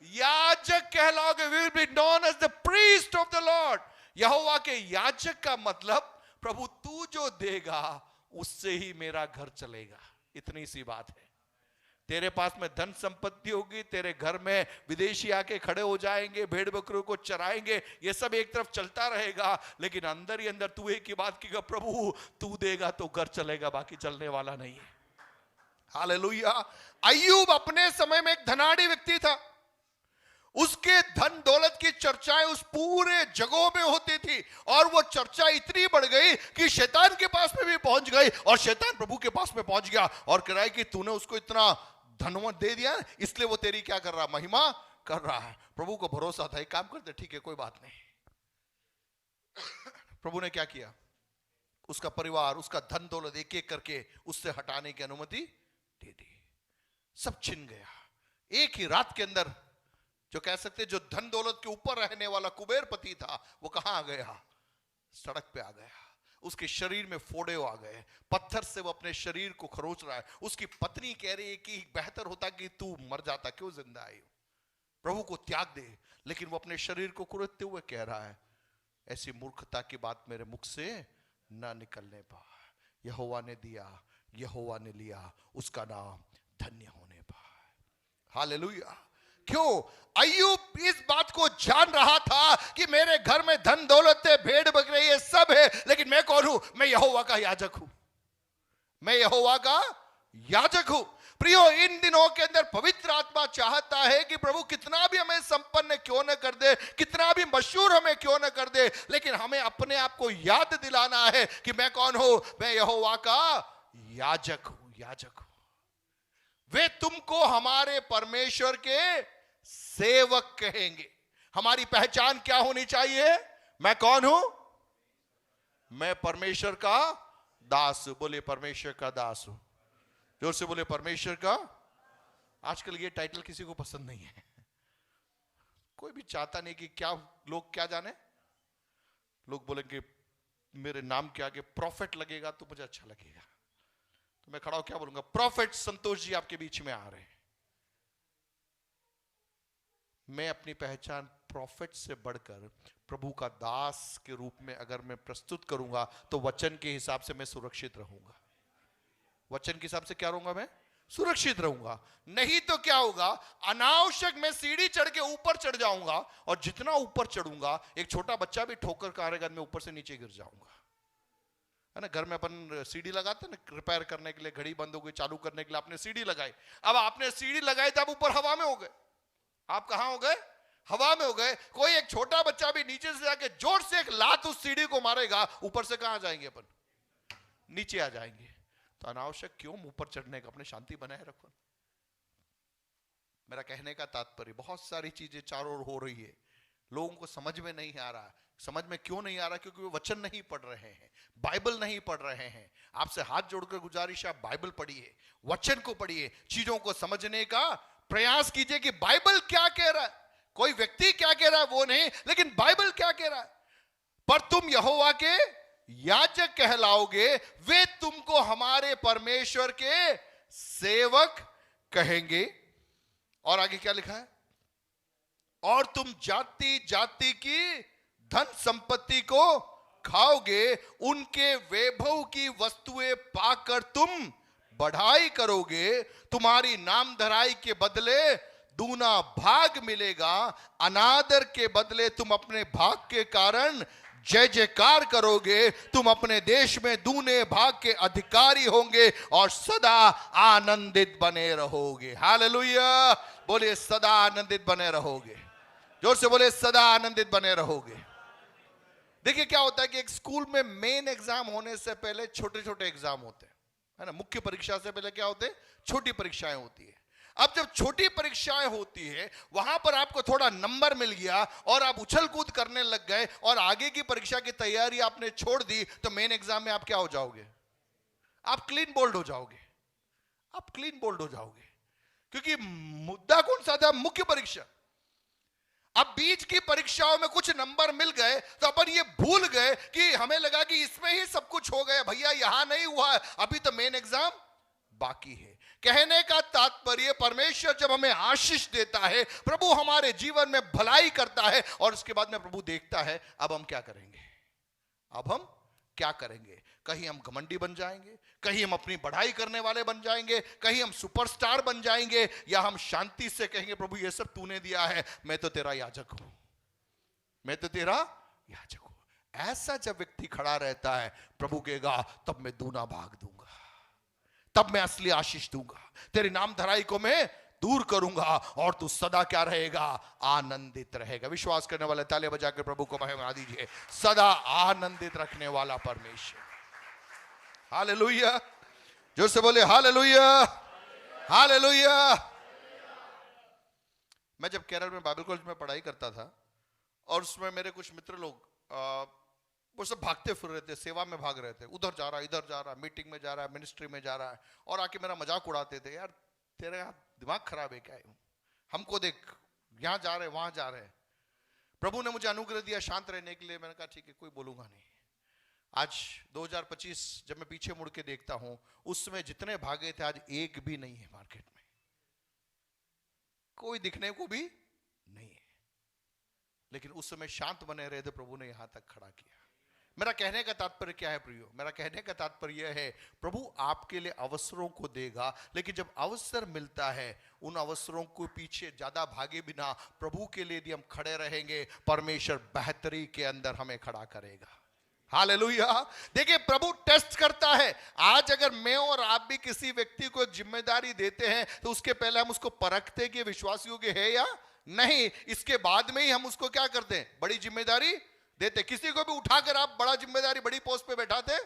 याजक कहलाओगे। We will be known as the priest of the Lord. यहोवा के याजक का मतलब, प्रभु तू जो देगा उससे ही मेरा घर चलेगा। इतनी सी बात है। तेरे पास में धन संपत्ति होगी, तेरे घर में विदेशी आके खड़े हो जाएंगे, भेड़ बकरियों को चराएंगे, ये सब एक तरफ चलता रहेगा, लेकिन अंदर ही अंदर तू एक ही बात की, प्रभु तू देगा तो घर चलेगा, बाकी चलने वाला नहीं है। हालेलुया। अय्यूब अपने समय में एक धनाढ़ी व्यक्ति था। उसके धन दौलत की चर्चाएं उस पूरे जगहों में होती थी और वो चर्चा इतनी बढ़ गई कि शैतान के पास में भी पहुंच गई और शैतान प्रभु के पास में पहुंच गया और कह रहा है कि तूने उसको इतना धनवंत दे दिया, इसलिए वो तेरी क्या कर रहा? महिमा कर रहा है। प्रभु को भरोसा था, एक काम करते, ठीक है कोई बात नहीं। प्रभु ने क्या किया? उसका परिवार, उसका धन दौलत एक एक करके उससे हटाने की अनुमति दे दी। सब छिन गया एक ही रात के अंदर। जो कह सकते, जो धन दौलत के ऊपर रहने वाला कुबेरपति था, वो कहां आ गया? सड़क पे आ गया। उसके शरीर में फोड़े आ गए, पत्थर से वो अपने शरीर को खरोच रहा है। उसकी पत्नी कह रही है कि बेहतर होता कि तू मर जाता, क्यों जिंदा आई हो, प्रभु को त्याग दे। लेकिन वो अपने शरीर को कुरेदते हुए कह रहा है, ऐसी मूर्खता की बात मेरे मुख से ना निकलने पाए। यहोवा ने दिया, यहोवा ने लिया, उसका नाम धन्य होने पाए। हालेलुया। क्यों? अय्यूब इस बात को जान रहा था कि मेरे घर में धन दौलत है, भेड़ बकरे, ये सब है, लेकिन मैं कौन हूं? मैं यहोवा का याजक हूं। मैं यहोवा का याजक हूं। प्रियो, इन दिनों के अंदर पवित्र आत्मा चाहता है कि प्रभु कितना भी हमें संपन्न क्यों न कर दे, कितना भी मशहूर हमें क्यों न कर दे, लेकिन हमें अपने आप को याद दिलाना है कि मैं कौन हूं? मैं यहोवा का याजक हूं। याजक हूं। वे तुमको हमारे परमेश्वर के सेवक कहेंगे। हमारी पहचान क्या होनी चाहिए? मैं कौन हूं? मैं परमेश्वर का दास हूं। बोले परमेश्वर का दास हूं। जोर से बोले परमेश्वर का। आजकल ये टाइटल किसी को पसंद नहीं है। कोई भी चाहता नहीं कि क्या लोग क्या जाने। लोग बोलेंगे मेरे नाम के आगे प्रॉफिट लगेगा तो मुझे अच्छा लगेगा, तो मैं खड़ा हो क्या बोलूंगा? प्रॉफिट संतोष जी आपके बीच में आ रहे हैं। मैं अपनी पहचान प्रॉफिट से बढ़कर प्रभु का दास के रूप में अगर मैं प्रस्तुत करूंगा तो वचन के हिसाब से मैं सुरक्षित रहूंगा। वचन के हिसाब से क्या रहूंगा? मैं सुरक्षित रहूंगा। नहीं तो क्या होगा? अनावश्यक मैं सीढ़ी चढ़ के ऊपर चढ़ जाऊंगा और जितना ऊपर चढ़ूंगा, एक छोटा बच्चा भी ठोकर खाएगा, मैं ऊपर से नीचे गिर जाऊंगा। है ना, घर में अपन सीडी लगाते हैं ना, रिपेयर करने के लिए, घड़ी बंद हो गई चालू करने के लिए आपने सीडी लगाई। अब आपने सीडी लगाई तो आप ऊपर हवा में हो गए। आप कहां हो गए? हवा में हो गए। कोई एक छोटा बच्चा भी नीचे से जाके जोर से एक लात उस सीढ़ी को मारेगा, ऊपर से कहां जाएंगे अपन? नीचे आ जाएंगे। तो अनावश्यक क्यों ऊपर चढ़ने का, अपने शांति बनाए रखो। मेरा कहने का तात्पर्य, बहुत सारी चीजें चारों ओर हो रही है, लोगों को समझ में नहीं आ रहा। समझ में क्यों नहीं आ रहा? क्योंकि वो वचन नहीं पढ़ रहे हैं, बाइबल नहीं पढ़ रहे हैं। आपसे हाथ जोड़कर गुजारिश है, आप बाइबल पढ़िए, वचन को पढ़िए, चीजों को समझने का प्रयास कीजिए कि बाइबल क्या कह रहा है। कोई व्यक्ति क्या कह रहा है वो नहीं, लेकिन बाइबल क्या कह रहा है। पर तुम यहोवा के याजक कहलाओगे, वे तुमको हमारे परमेश्वर के सेवक कहेंगे। और आगे क्या लिखा है? और तुम जाति जाति की धन संपत्ति को खाओगे, उनके वैभव की वस्तुएं पाकर तुम बढ़ाई करोगे। तुम्हारी नामधराई के बदले दूना भाग मिलेगा, अनादर के बदले तुम अपने भाग के कारण जय जयकार करोगे। तुम अपने देश में दूने भाग के अधिकारी होंगे और सदा आनंदित बने रहोगे। हालेलुया, बोले सदा आनंदित बने रहोगे। जोर से बोले सदा आनंदित बने रहोगे। देखिए क्या होता है कि एक स्कूल में मेन एग्जाम होने से पहले छोटे छोटे एग्जाम होते हैं, है ना। मुख्य परीक्षा से पहले क्या होते हैं? छोटी परीक्षाएं होती है। अब जब छोटी परीक्षाएं होती है, वहां पर आपको थोड़ा नंबर मिल गया और आप उछल कूद करने लग गए और आगे की परीक्षा की तैयारी आपने छोड़ दी, तो मेन एग्जाम में आप क्या हो जाओगे? आप क्लीन बोल्ड हो जाओगे। आप क्लीन बोल्ड हो जाओगे, क्योंकि मुद्दा कौन सा था? मुख्य परीक्षा। अब बीच की परीक्षाओं में कुछ नंबर मिल गए तो अपन ये भूल गए कि हमें लगा कि इसमें ही सब कुछ हो गया। भैया यहां नहीं हुआ, अभी तो मेन एग्जाम बाकी है। कहने का तात्पर्य, परमेश्वर जब हमें आशीष देता है, प्रभु हमारे जीवन में भलाई करता है और उसके बाद में प्रभु देखता है अब हम क्या करेंगे। अब हम क्या करेंगे? कहीं हम घमंडी बन जाएंगे, कहीं हम अपनी बढ़ाई करने वाले बन जाएंगे, कहीं हम सुपरस्टार बन जाएंगे, या हम शांति से कहेंगे प्रभु ये सब तूने दिया है, मैं तो तेरा याजक हूं, मैं तो तेरा याजक हूं। ऐसा जब व्यक्ति खड़ा रहता है, प्रभु कहेगा तब मैं दूना भाग दूंगा, तब मैं असली आशीष दूंगा, तेरी नाम धराई को मैं दूर करूंगा और तू सदा क्या रहेगा? आनंदित रहेगा। विश्वास करने वाले ताली बजाकर प्रभु को महिमा दीजिए। सदा आनंदित रखने वाला परमेश्वर। हालेलुया, जोर से बोले हालेलुया, हालेलुया। मैं जब केरल में बाइबल कॉलेज में पढ़ाई करता था और उसमें मेरे कुछ मित्र लोग वो सब भागते फिर रहे थे, सेवा में भाग रहे थे, उधर जा रहा इधर जा रहा, मीटिंग में जा रहा है, मिनिस्ट्री में जा रहा है, और आके मेरा मजाक उड़ाते थे, यार तेरा दिमाग खराब है क्या? हमको देख, यहां जा रहे वहां जा रहे। प्रभु ने मुझे अनुग्रह दिया शांत रहने के लिए। मैंने कहा ठीक है, कोई बोलूंगा नहीं। आज 2025 जब मैं पीछे मुड़ के देखता हूं, उस समय जितने भागे थे आज एक भी नहीं है मार्केट में, कोई दिखने को भी नहीं है। लेकिन उस समय शांत बने रहे थे, प्रभु ने यहां तक खड़ा किया। मेरा कहने का तात्पर्य क्या है प्रियो? मेरा कहने का तात्पर्य है, प्रभु आपके लिए अवसरों को देगा, लेकिन जब अवसर मिलता है उन अवसरों को पीछे ज्यादा भागे बिना प्रभु के लिए यदि हम खड़े रहेंगे, परमेश्वर बेहतरी के अंदर हमें खड़ा करेगा। हालेलुया। देखिए प्रभु टेस्ट करता है। आज अगर मैं और आप भी किसी व्यक्ति को एक जिम्मेदारी देते हैं तो उसके पहले हम उसको परखते कि विश्वास योग्य है या नहीं, इसके बाद में ही हम उसको क्या करते हैं? बड़ी जिम्मेदारी देते। किसी को भी उठाकर आप बड़ा जिम्मेदारी, बड़ी पोस्ट पे बैठाते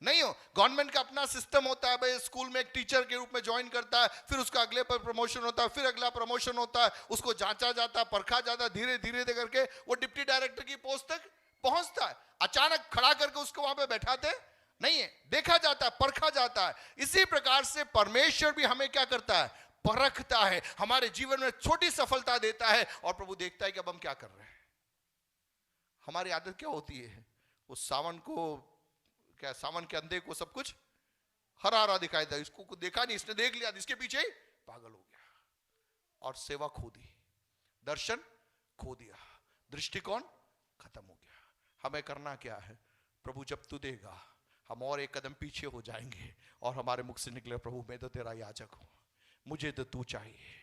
नहीं हो। गवर्नमेंट का अपना सिस्टम होता है, भाई स्कूल में एक टीचर के रूप में ज्वाइन करता है, फिर उसका अगले पर प्रमोशन होता है, फिर अगला प्रमोशन होता है, उसको जांचा जाता है, परखा जाता है, धीरे धीरे करके वो डिप्टी डायरेक्टर की पोस्ट तक पहुंचता है। अचानक खड़ा करके उसको वहां पे बैठाते नहीं है, देखा जाता है, परखा जाता है। इसी प्रकार से परमेश्वर भी हमें क्या करता है? परखता है, हमारे जीवन में छोटी सफलता देता है और प्रभु देखता है कि अब हम क्या कर रहे हैं। हमारी आदत क्या होती है? उस सावन को क्या, सावन के अंधे को सब कुछ हरा हरा दिखाई दे, इसको देखा नहीं, इसने देख लिया, इसके पीछे ही पागल हो गया और सेवा खो दी, दर्शन खो दिया, दृष्टिकोण खत्म हो गया। हमें करना क्या है? प्रभु जब तू देगा हम और एक कदम पीछे हो जाएंगे और हमारे मुख से निकले, प्रभु मैं तो तेरा याजक हूं, मुझे तो तू चाहिए,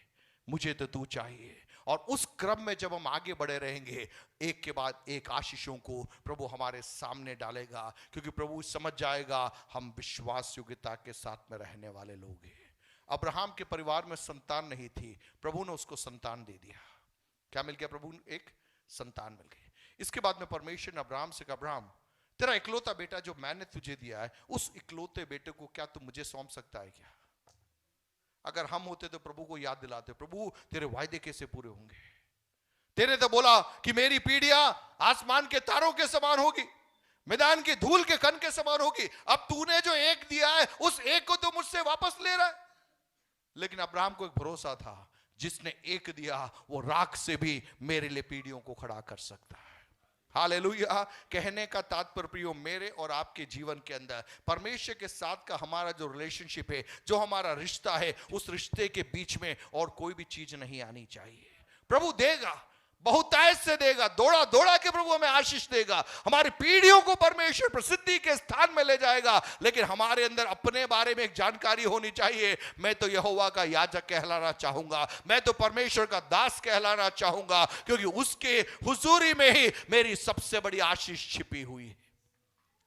मुझे तो तू चाहिए। और उस क्रम में जब हम आगे बढ़े रहेंगे, एक के बाद एक आशीषों को प्रभु हमारे सामने डालेगा, क्योंकि प्रभु समझ जाएगा हम विश्वास योग्यता के साथ में रहने वाले लोग हैं। अब्राहम के परिवार में संतान नहीं थी, प्रभु ने उसको संतान दे दिया। क्या मिल गया? प्रभु ने एक संतान मिल गई। इसके बाद में परमेश्वर ने अब्राहम से कहा, अब्राहम तेरा इकलौता बेटा जो मैंने तुझे दिया है, उस इकलौते बेटे को क्या तू मुझे सौंप सकता है क्या? अगर हम होते तो प्रभु को याद दिलाते, प्रभु तेरे वायदे कैसे पूरे होंगे? तेरे तो बोला कि मेरी पीढ़ियां आसमान के तारों के समान होगी, मैदान की धूल के कण के समान होगी। अब तूने जो एक दिया है, उस एक को तो मुझसे वापस ले रहा है। लेकिन अब्राहम को एक भरोसा था, जिसने एक दिया वो राख से भी मेरे लिए पीढ़ियों को खड़ा कर सकता है। हालेलुया। कहने का तात्पर्य प्रियो, मेरे और आपके जीवन के अंदर परमेश्वर के साथ का हमारा जो रिलेशनशिप है, जो हमारा रिश्ता है, उस रिश्ते के बीच में और कोई भी चीज नहीं आनी चाहिए। प्रभु देगा, बहुतायत से देगा, दौड़ा दौड़ा के प्रभु हमें आशीष देगा, हमारी पीढ़ियों को परमेश्वर प्रसिद्धि के स्थान में ले जाएगा। लेकिन हमारे अंदर अपने बारे में एक जानकारी होनी चाहिए, मैं तो यहोवा का याजक कहलाना चाहूंगा, मैं तो परमेश्वर का दास कहलाना चाहूंगा, क्योंकि उसके हुजूरी में ही मेरी सबसे बड़ी आशीष छिपी हुई है।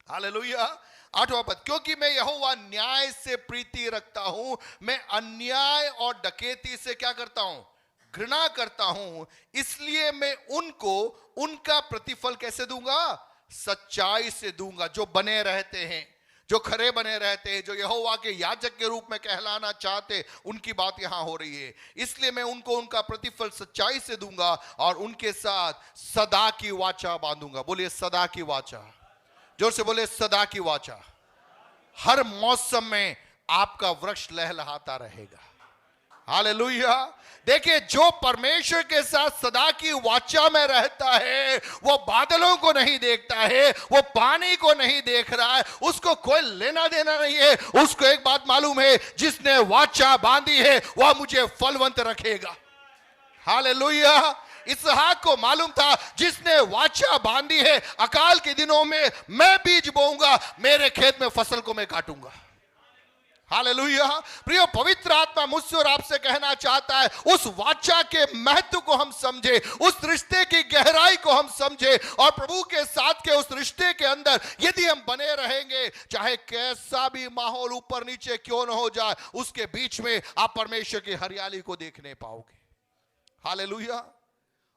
हालेलुया। 8वां पद, क्योंकि मैं यहोवा न्याय से प्रीति रखता हूं, मैं अन्याय और डकैती से क्या करता हूं? घृणा करता हूं। इसलिए मैं उनको उनका प्रतिफल कैसे दूंगा? सच्चाई से दूंगा। जो बने रहते हैं, जो खरे बने रहते हैं, जो यहोवा के याजक के रूप में कहलाना चाहते, उनकी बात यहां हो रही है। इसलिए मैं उनको उनका प्रतिफल सच्चाई से दूंगा और उनके साथ सदा की वाचा बांधूंगा। बोलिए सदा की वाचा, जोर से बोले सदा की वाचा। हर मौसम में आपका वृक्ष लहलहाता रहेगा। हालेलुया। देखिए, जो परमेश्वर के साथ सदा की वाचा में रहता है, वो बादलों को नहीं देखता है, वो पानी को नहीं देख रहा है, उसको कोई लेना देना नहीं है। उसको एक बात मालूम है, जिसने वाचा बांधी है वह मुझे फलवंत रखेगा। हालेलुया। इसहाक को मालूम था, जिसने वाचा बांधी है, अकाल के दिनों में मैं बीज बोऊंगा, मेरे खेत में फसल को मैं काटूंगा। हालेलुया। प्रियो, पवित्र आत्मा मुझसे और आपसे कहना चाहता है, उस वाचा के महत्व को हम समझे, उस रिश्ते की गहराई को हम समझे, और प्रभु के साथ के उस रिश्ते के अंदर यदि हम बने रहेंगे, चाहे कैसा भी माहौल ऊपर नीचे क्यों न हो जाए, उसके बीच में आप परमेश्वर की हरियाली को देखने पाओगे। हालेलुया।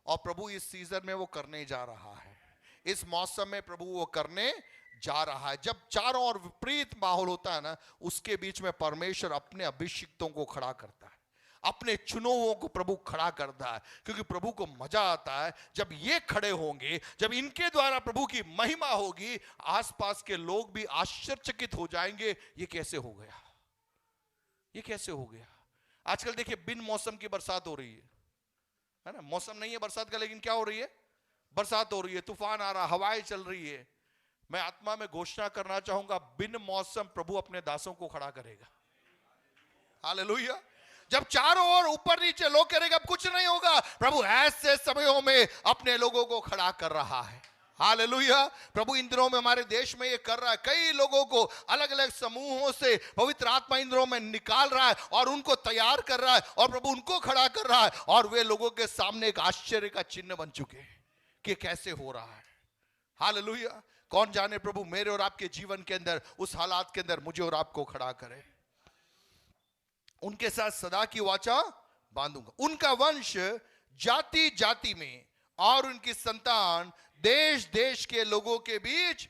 और प्रभु इस सीजन में वो करने जा रहा है, इस मौसम में प्रभु वो करने जा रहा है। जब चारों ओर विपरीत माहौल होता है ना, उसके बीच में परमेश्वर अपने अभिषिक्तों को खड़ा करता है, अपने चुनावों को प्रभु खड़ा करता है, क्योंकि प्रभु को मजा आता है जब ये खड़े होंगे, जब इनके द्वारा प्रभु की महिमा होगी, आसपास के लोग भी आश्चर्यचकित हो जाएंगे, ये कैसे हो गया, ये कैसे हो गया। आजकल देखिए, बिन मौसम की बरसात हो रही है ना, मौसम नहीं है बरसात का, लेकिन क्या हो रही है? बरसात हो रही है, तूफान आ रहा, हवाएं चल रही है। मैं आत्मा में घोषणा करना चाहूंगा, बिन मौसम प्रभु अपने दासों को खड़ा करेगा। हालेलुया। जब चारों ओर ऊपर नीचे लोग करेगा, अब कुछ नहीं होगा, प्रभु ऐसे समयों में अपने लोगों को खड़ा कर रहा है। हालेलुया। प्रभु इन दिनों में हमारे देश में ये कर रहा है, कई लोगों को अलग अलग समूहों से पवित्र आत्मा इन दिनों में निकाल रहा है और उनको तैयार कर रहा है, और प्रभु उनको खड़ा कर रहा है, और वे लोगों के सामने एक आश्चर्य का चिन्ह बन चुके हैं कि कैसे हो रहा है। हालेलुया। कौन जाने प्रभु मेरे और आपके जीवन के अंदर, उस हालात के अंदर मुझे और आपको खड़ा करे। उनके साथ सदा की वाचा बांधूंगा, उनका वंश जाति जाति में और उनकी संतान देश देश के लोगों के बीच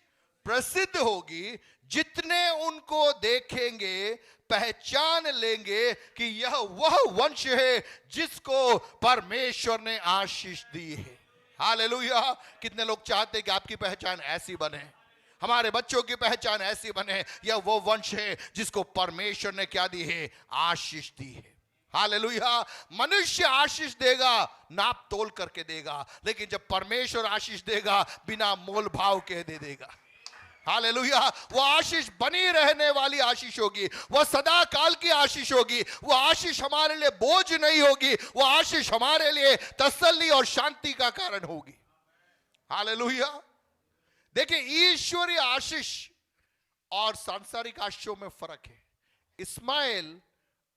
प्रसिद्ध होगी। जितने उनको देखेंगे पहचान लेंगे कि यह वह वंश है जिसको परमेश्वर ने आशीष दी है। हालेलुया। कितने लोग चाहते हैं कि आपकी पहचान ऐसी बने, हमारे बच्चों की पहचान ऐसी बने, यह वो वंश है जिसको परमेश्वर ने क्या दी है? आशीष दी है। हालेलुया। मनुष्य आशीष देगा, नाप तोल करके देगा, लेकिन जब परमेश्वर आशीष देगा, बिना मोल भाव के दे देगा। हालेलुया। वो आशीष बनी रहने वाली आशीष होगी, वो सदा काल की आशीष होगी, वो आशीष हमारे लिए बोझ नहीं होगी, वो आशीष हमारे लिए तसल्ली और शांति का कारण होगी। हालेलुया। देखिए, ईश्वरीय आशीष और सांसारिक आशीषों में फर्क है। इस्माइल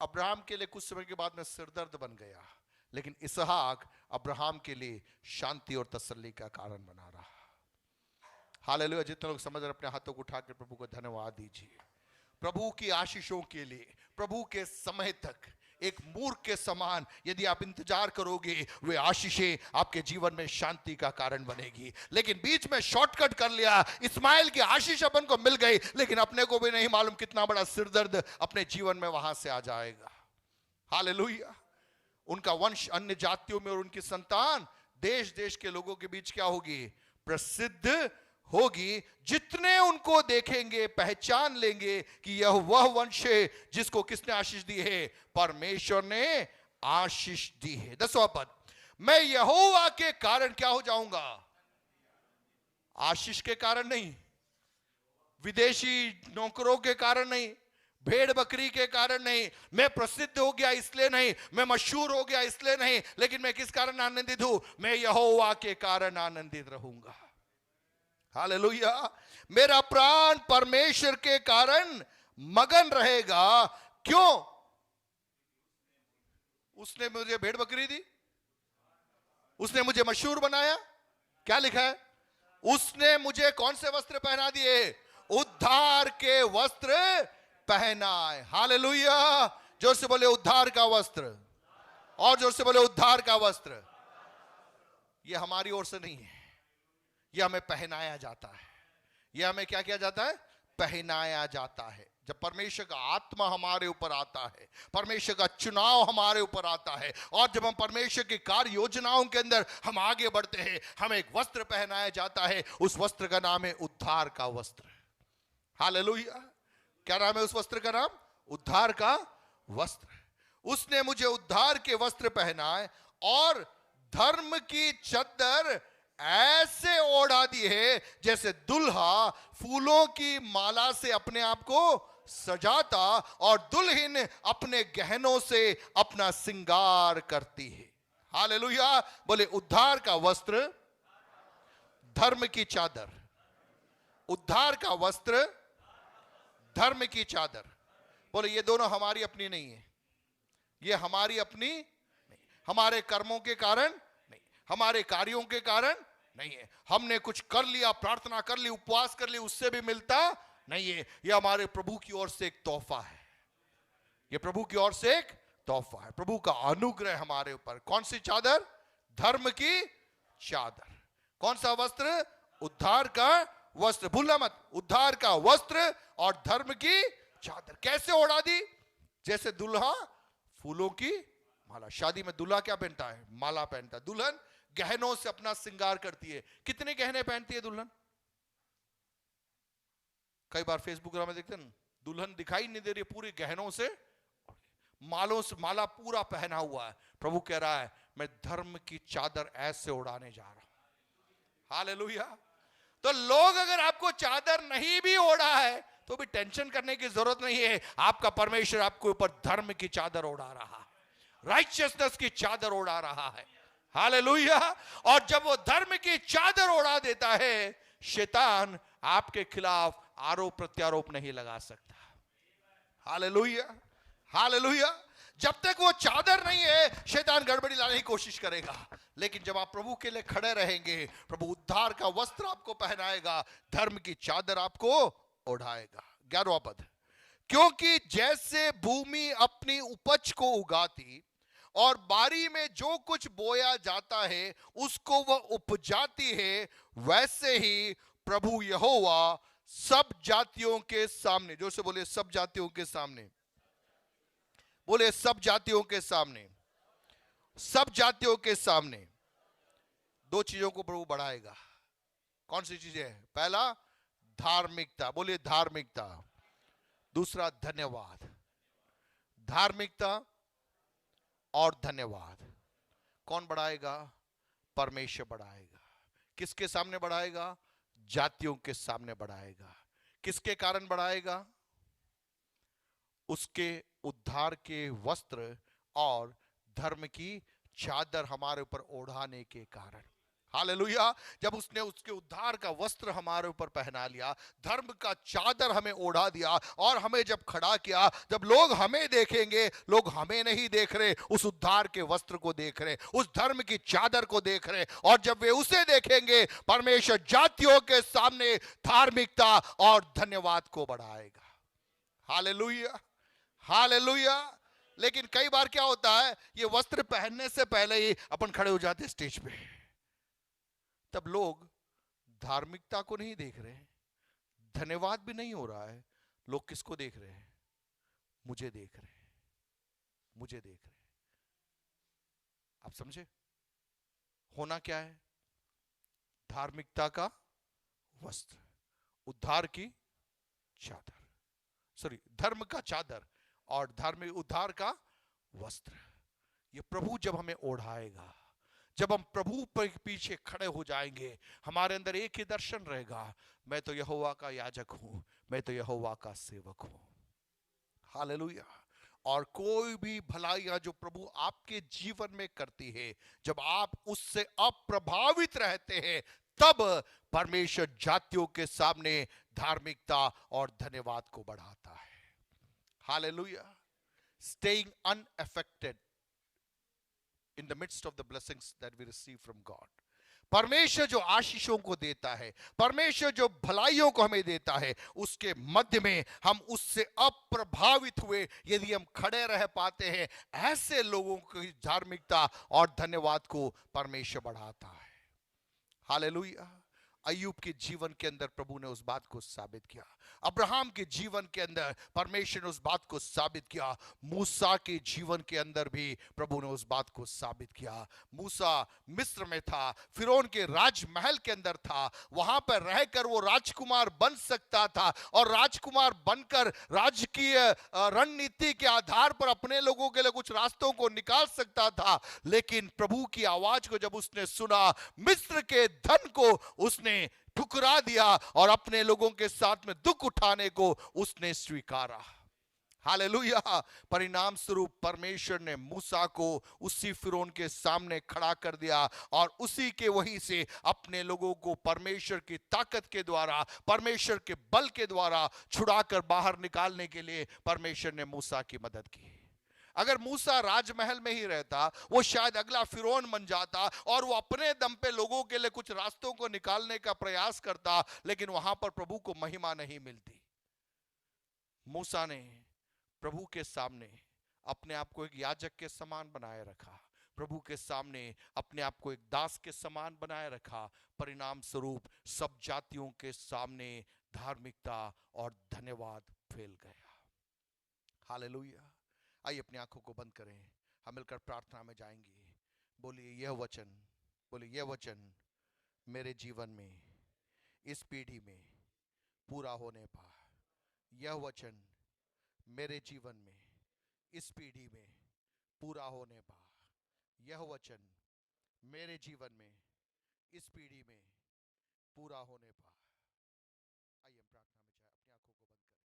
अब्राहम के लिए कुछ समय के बाद में सिरदर्द बन गया, लेकिन इसहाक अब्राहम के लिए शांति और तसल्ली का कारण बना रहा। हालेलुया। जितने लोग समझ रहे अपने हाथों को उठा के प्रभु को धन्यवाद दीजिए। प्रभु की आशीषों के लिए, प्रभु के समय तक एक मूर्ख के समान यदि आप इंतजार करोगे, वे आशीषें आपके जीवन में शांति का कारण बनेगी। लेकिन बीच में शॉर्टकट कर लिया, इस्माइल की आशीष अपन को मिल गई, लेकिन अपने को भी नहीं मालूम कितना बड़ा सिरदर्द अपने जीवन में वहां से आ जाएगा। हालेलुया। उनका वंश अन्य जातियों में और उनकी संतान देश देश के लोगों के बीच क्या होगी? प्रसिद्ध होगी। जितने उनको देखेंगे पहचान लेंगे कि यह वह वंश है जिसको किसने आशीष दी है? परमेश्वर ने आशीष दी है। 10वां पद, मैं यहोवा के कारण क्या हो जाऊंगा? आशीष के कारण नहीं, विदेशी नौकरों के कारण नहीं, भेड़ बकरी के कारण नहीं, मैं प्रसिद्ध हो गया इसलिए नहीं, मैं मशहूर हो गया इसलिए नहीं, लेकिन मैं किस कारण आनंदित हूं? मैं यहोवा के कारण आनंदित रहूंगा। हालेलुया। मेरा प्राण परमेश्वर के कारण मगन रहेगा। क्यों? उसने मुझे भेड़ बकरी दी, उसने मुझे मशहूर बनाया। क्या लिखा है? उसने मुझे कौन से वस्त्र पहना दिए? उद्धार के वस्त्र पहनाए। हालेलुया। जोर से बोले उद्धार का वस्त्र, और जोर से बोले उद्धार का वस्त्र। यह हमारी ओर से नहीं है, यह हमें पहनाया जाता है। यह हमें क्या किया जाता है? पहनाया जाता है। जब परमेश्वर का आत्मा हमारे ऊपर आता है, परमेश्वर का चुनाव हमारे ऊपर आता है, और जब हम परमेश्वर की कार्य योजनाओं के अंदर हम आगे बढ़ते हैं, हमें एक वस्त्र पहनाया जाता है। उस वस्त्र का नाम है उद्धार का वस्त्र। हालेलुया। क्या नाम है उस वस्त्र का नाम? उद्धार का वस्त्र। उसने मुझे उद्धार के वस्त्र पहनाए और धर्म की चद्दर ऐसे ओढ़ा दी है जैसे दुल्हा फूलों की माला से अपने आप को सजाता और दुल्हन अपने गहनों से अपना श्रृंगार करती है। हालेलुया। बोले उद्धार का वस्त्र, धर्म की चादर। उद्धार का वस्त्र, धर्म की चादर। बोले ये दोनों हमारी अपनी नहीं है, ये हमारी अपनी नहीं, हमारे कर्मों के कारण नहीं, हमारे कार्यों के कारण नहीं है। हमने कुछ कर लिया, प्रार्थना कर ली, उपवास कर ली, उससे भी मिलता नहीं है। यह हमारे प्रभु की ओर से एक तोहफा है। यह प्रभु की ओर से एक तोहफा है, प्रभु का अनुग्रह हमारे ऊपर। कौन सी चादर? धर्म की चादर। कौन सा वस्त्र? उद्धार का वस्त्र। भूलना मत, उद्धार का वस्त्र और धर्म की चादर। कैसे ओढ़ा दी? जैसे दुल्हा फूलों की माला। शादी में दुल्हा क्या पहनता है? माला पहनता है। दुल्हन गहनों से अपना श्रृंगार करती है। कितने गहने पहनती है दुल्हन? कई बार फेसबुक में देखते हैं दुल्हन दिखाई नहीं दे रही, पूरी गहनों से, मालों से, माला पूरा पहना हुआ है। प्रभु कह रहा है मैं धर्म की चादर ऐसे उड़ाने जा रहा हूं। हालेलुया। तो लोग अगर आपको चादर नहीं भी ओढ़ा है तो भी टेंशन करने की जरूरत नहीं है। आपका परमेश्वर आपके ऊपर धर्म की चादर ओढ़ा रहा है, राइचियसनेस की चादर ओढ़ा रहा है। हालेलुया। और जब वो धर्म की चादर ओढ़ा देता है, शैतान आपके खिलाफ आरोप प्रत्यारोप नहीं लगा सकता। हालेलुया। हालेलुया। जब तक वो चादर नहीं है, शैतान गड़बड़ी लाने की कोशिश करेगा। लेकिन जब आप प्रभु के लिए खड़े रहेंगे, प्रभु उद्धार का वस्त्र आपको पहनाएगा, धर्म की चादर आपको ओढ़ाएगा। 11वां पद, क्योंकि जैसे भूमि अपनी उपज को उगाती और बारी में जो कुछ बोया जाता है उसको वह उपजाती है, वैसे ही प्रभु यहोवा सब जातियों के सामने, जोर से बोले सब जातियों के सामने, बोले सब जातियों के सामने, सब जातियों के सामने दो चीजों को प्रभु बढ़ाएगा। कौन सी चीजें? पहला धार्मिकता, बोलिए धार्मिकता। दूसरा धन्यवाद। धार्मिकता और धन्यवाद कौन बढ़ाएगा? परमेश्वर बढ़ाएगा। किसके सामने बढ़ाएगा? जातियों के सामने बढ़ाएगा। किसके कारण बढ़ाएगा? उसके उद्धार के वस्त्र और धर्म की चादर हमारे ऊपर ओढ़ाने के कारण। हालेलुया। जब उसने उसके उद्धार का वस्त्र हमारे ऊपर पहना लिया, धर्म का चादर हमें ओढ़ा दिया और हमें जब खड़ा किया, जब लोग हमें देखेंगे, लोग हमें नहीं देख रहे, उस उद्धार के वस्त्र को देख रहे, उस धर्म की चादर को देख रहे, और जब वे उसे देखेंगे, परमेश्वर जातियों के सामने धार्मिकता और धन्यवाद को बढ़ाएगा। Hallelujah, hallelujah. लेकिन कई बार क्या होता है, ये वस्त्र पहनने से पहले ही अपन खड़े हो जाते स्टेज पे, तब लोग धार्मिकता को नहीं देख रहे, धन्यवाद भी नहीं हो रहा है, लोग किसको देख रहे हैं? मुझे देख रहे हैं, मुझे देख रहे हैं। आप समझे? होना क्या है? धार्मिकता का वस्त्र, उद्धार की चादर, सॉरी धर्म का चादर और धार्मिक उद्धार का वस्त्र। ये प्रभु जब हमें ओढ़ाएगा, जब हम प्रभु पर पीछे खड़े हो जाएंगे, हमारे अंदर एक ही दर्शन रहेगा, मैं तो यहोवा का याजक हूं, मैं तो यहोवा का सेवक हूं। हालेलुया। और कोई भी भलाइयां जो प्रभु आपके जीवन में करती है, जब आप उससे अप्रभावित रहते हैं, तब परमेश्वर जातियों के सामने धार्मिकता और धन्यवाद को बढ़ाता है। Hallelujah. Staying unaffected in the midst of the blessings that we receive from God. परमेश्वर जो आशीषों को देता है, परमेश्वर जो भलाइयों को हमें देता है, उसके मध्य में हम उससे अप्रभावित हुए यदि हम खड़े रह पाते हैं, ऐसे लोगों की धार्मिकता और धन्यवाद को परमेश्वर बढ़ाता है। हालेलुया। अय्यूब के जीवन के अंदर प्रभु ने उस बात को साबित किया, अब्राहम के जीवन के अंदर परमेश्वर ने उस बात को साबित किया, मूसा के जीवन के अंदर भी प्रभु ने उस बात को साबित किया। मूसा मिस्र में था, फिरौन के राजमहल के अंदर था, वहां पर रहकर वो राजकुमार बन सकता था और राजकुमार बनकर राजकीय रणनीति के आधार पर अपने लोगों के लिए कुछ रास्तों को निकाल सकता था। लेकिन प्रभु की आवाज को जब उसने सुना, मिस्र के धन को उसने ठुकरा दिया और अपने लोगों के साथ में दुख उठाने को उसने स्वीकारा। हालेलुया। परिणाम स्वरूप परमेश्वर ने मूसा को उसी फिरौन के सामने खड़ा कर दिया और उसी के वहीं से अपने लोगों को परमेश्वर की ताकत के द्वारा, परमेश्वर के बल के द्वारा छुड़ाकर बाहर निकालने के लिए परमेश्वर ने मूसा की मदद की। अगर मूसा राजमहल में ही रहता, वो शायद अगला फिरौन बन जाता और वो अपने दम पे लोगों के लिए कुछ रास्तों को निकालने का प्रयास करता, लेकिन वहां पर प्रभु को महिमा नहीं मिलती। मूसा ने प्रभु के सामने अपने आप को एक याजक के समान बनाए रखा, प्रभु के सामने अपने आप को एक दास के समान बनाए रखा। परिणाम स्वरूप सब जातियों के सामने धार्मिकता और धन्यवाद फैल गया। हालेलुया। आइए अपनी आंखों को बंद करें, हम मिलकर प्रार्थना में जाएंगे। बोलिए यह वचन, बोलिए यह वचन मेरे जीवन में इस पीढ़ी में पूरा होने पाए। यह वचन मेरे जीवन में इस पीढ़ी में पूरा होने पाए। यह वचन मेरे जीवन में इस पीढ़ी में पूरा होने पाए। आइए हम प्रार्थना में जाएं, अपनी आंखों को बंद करें।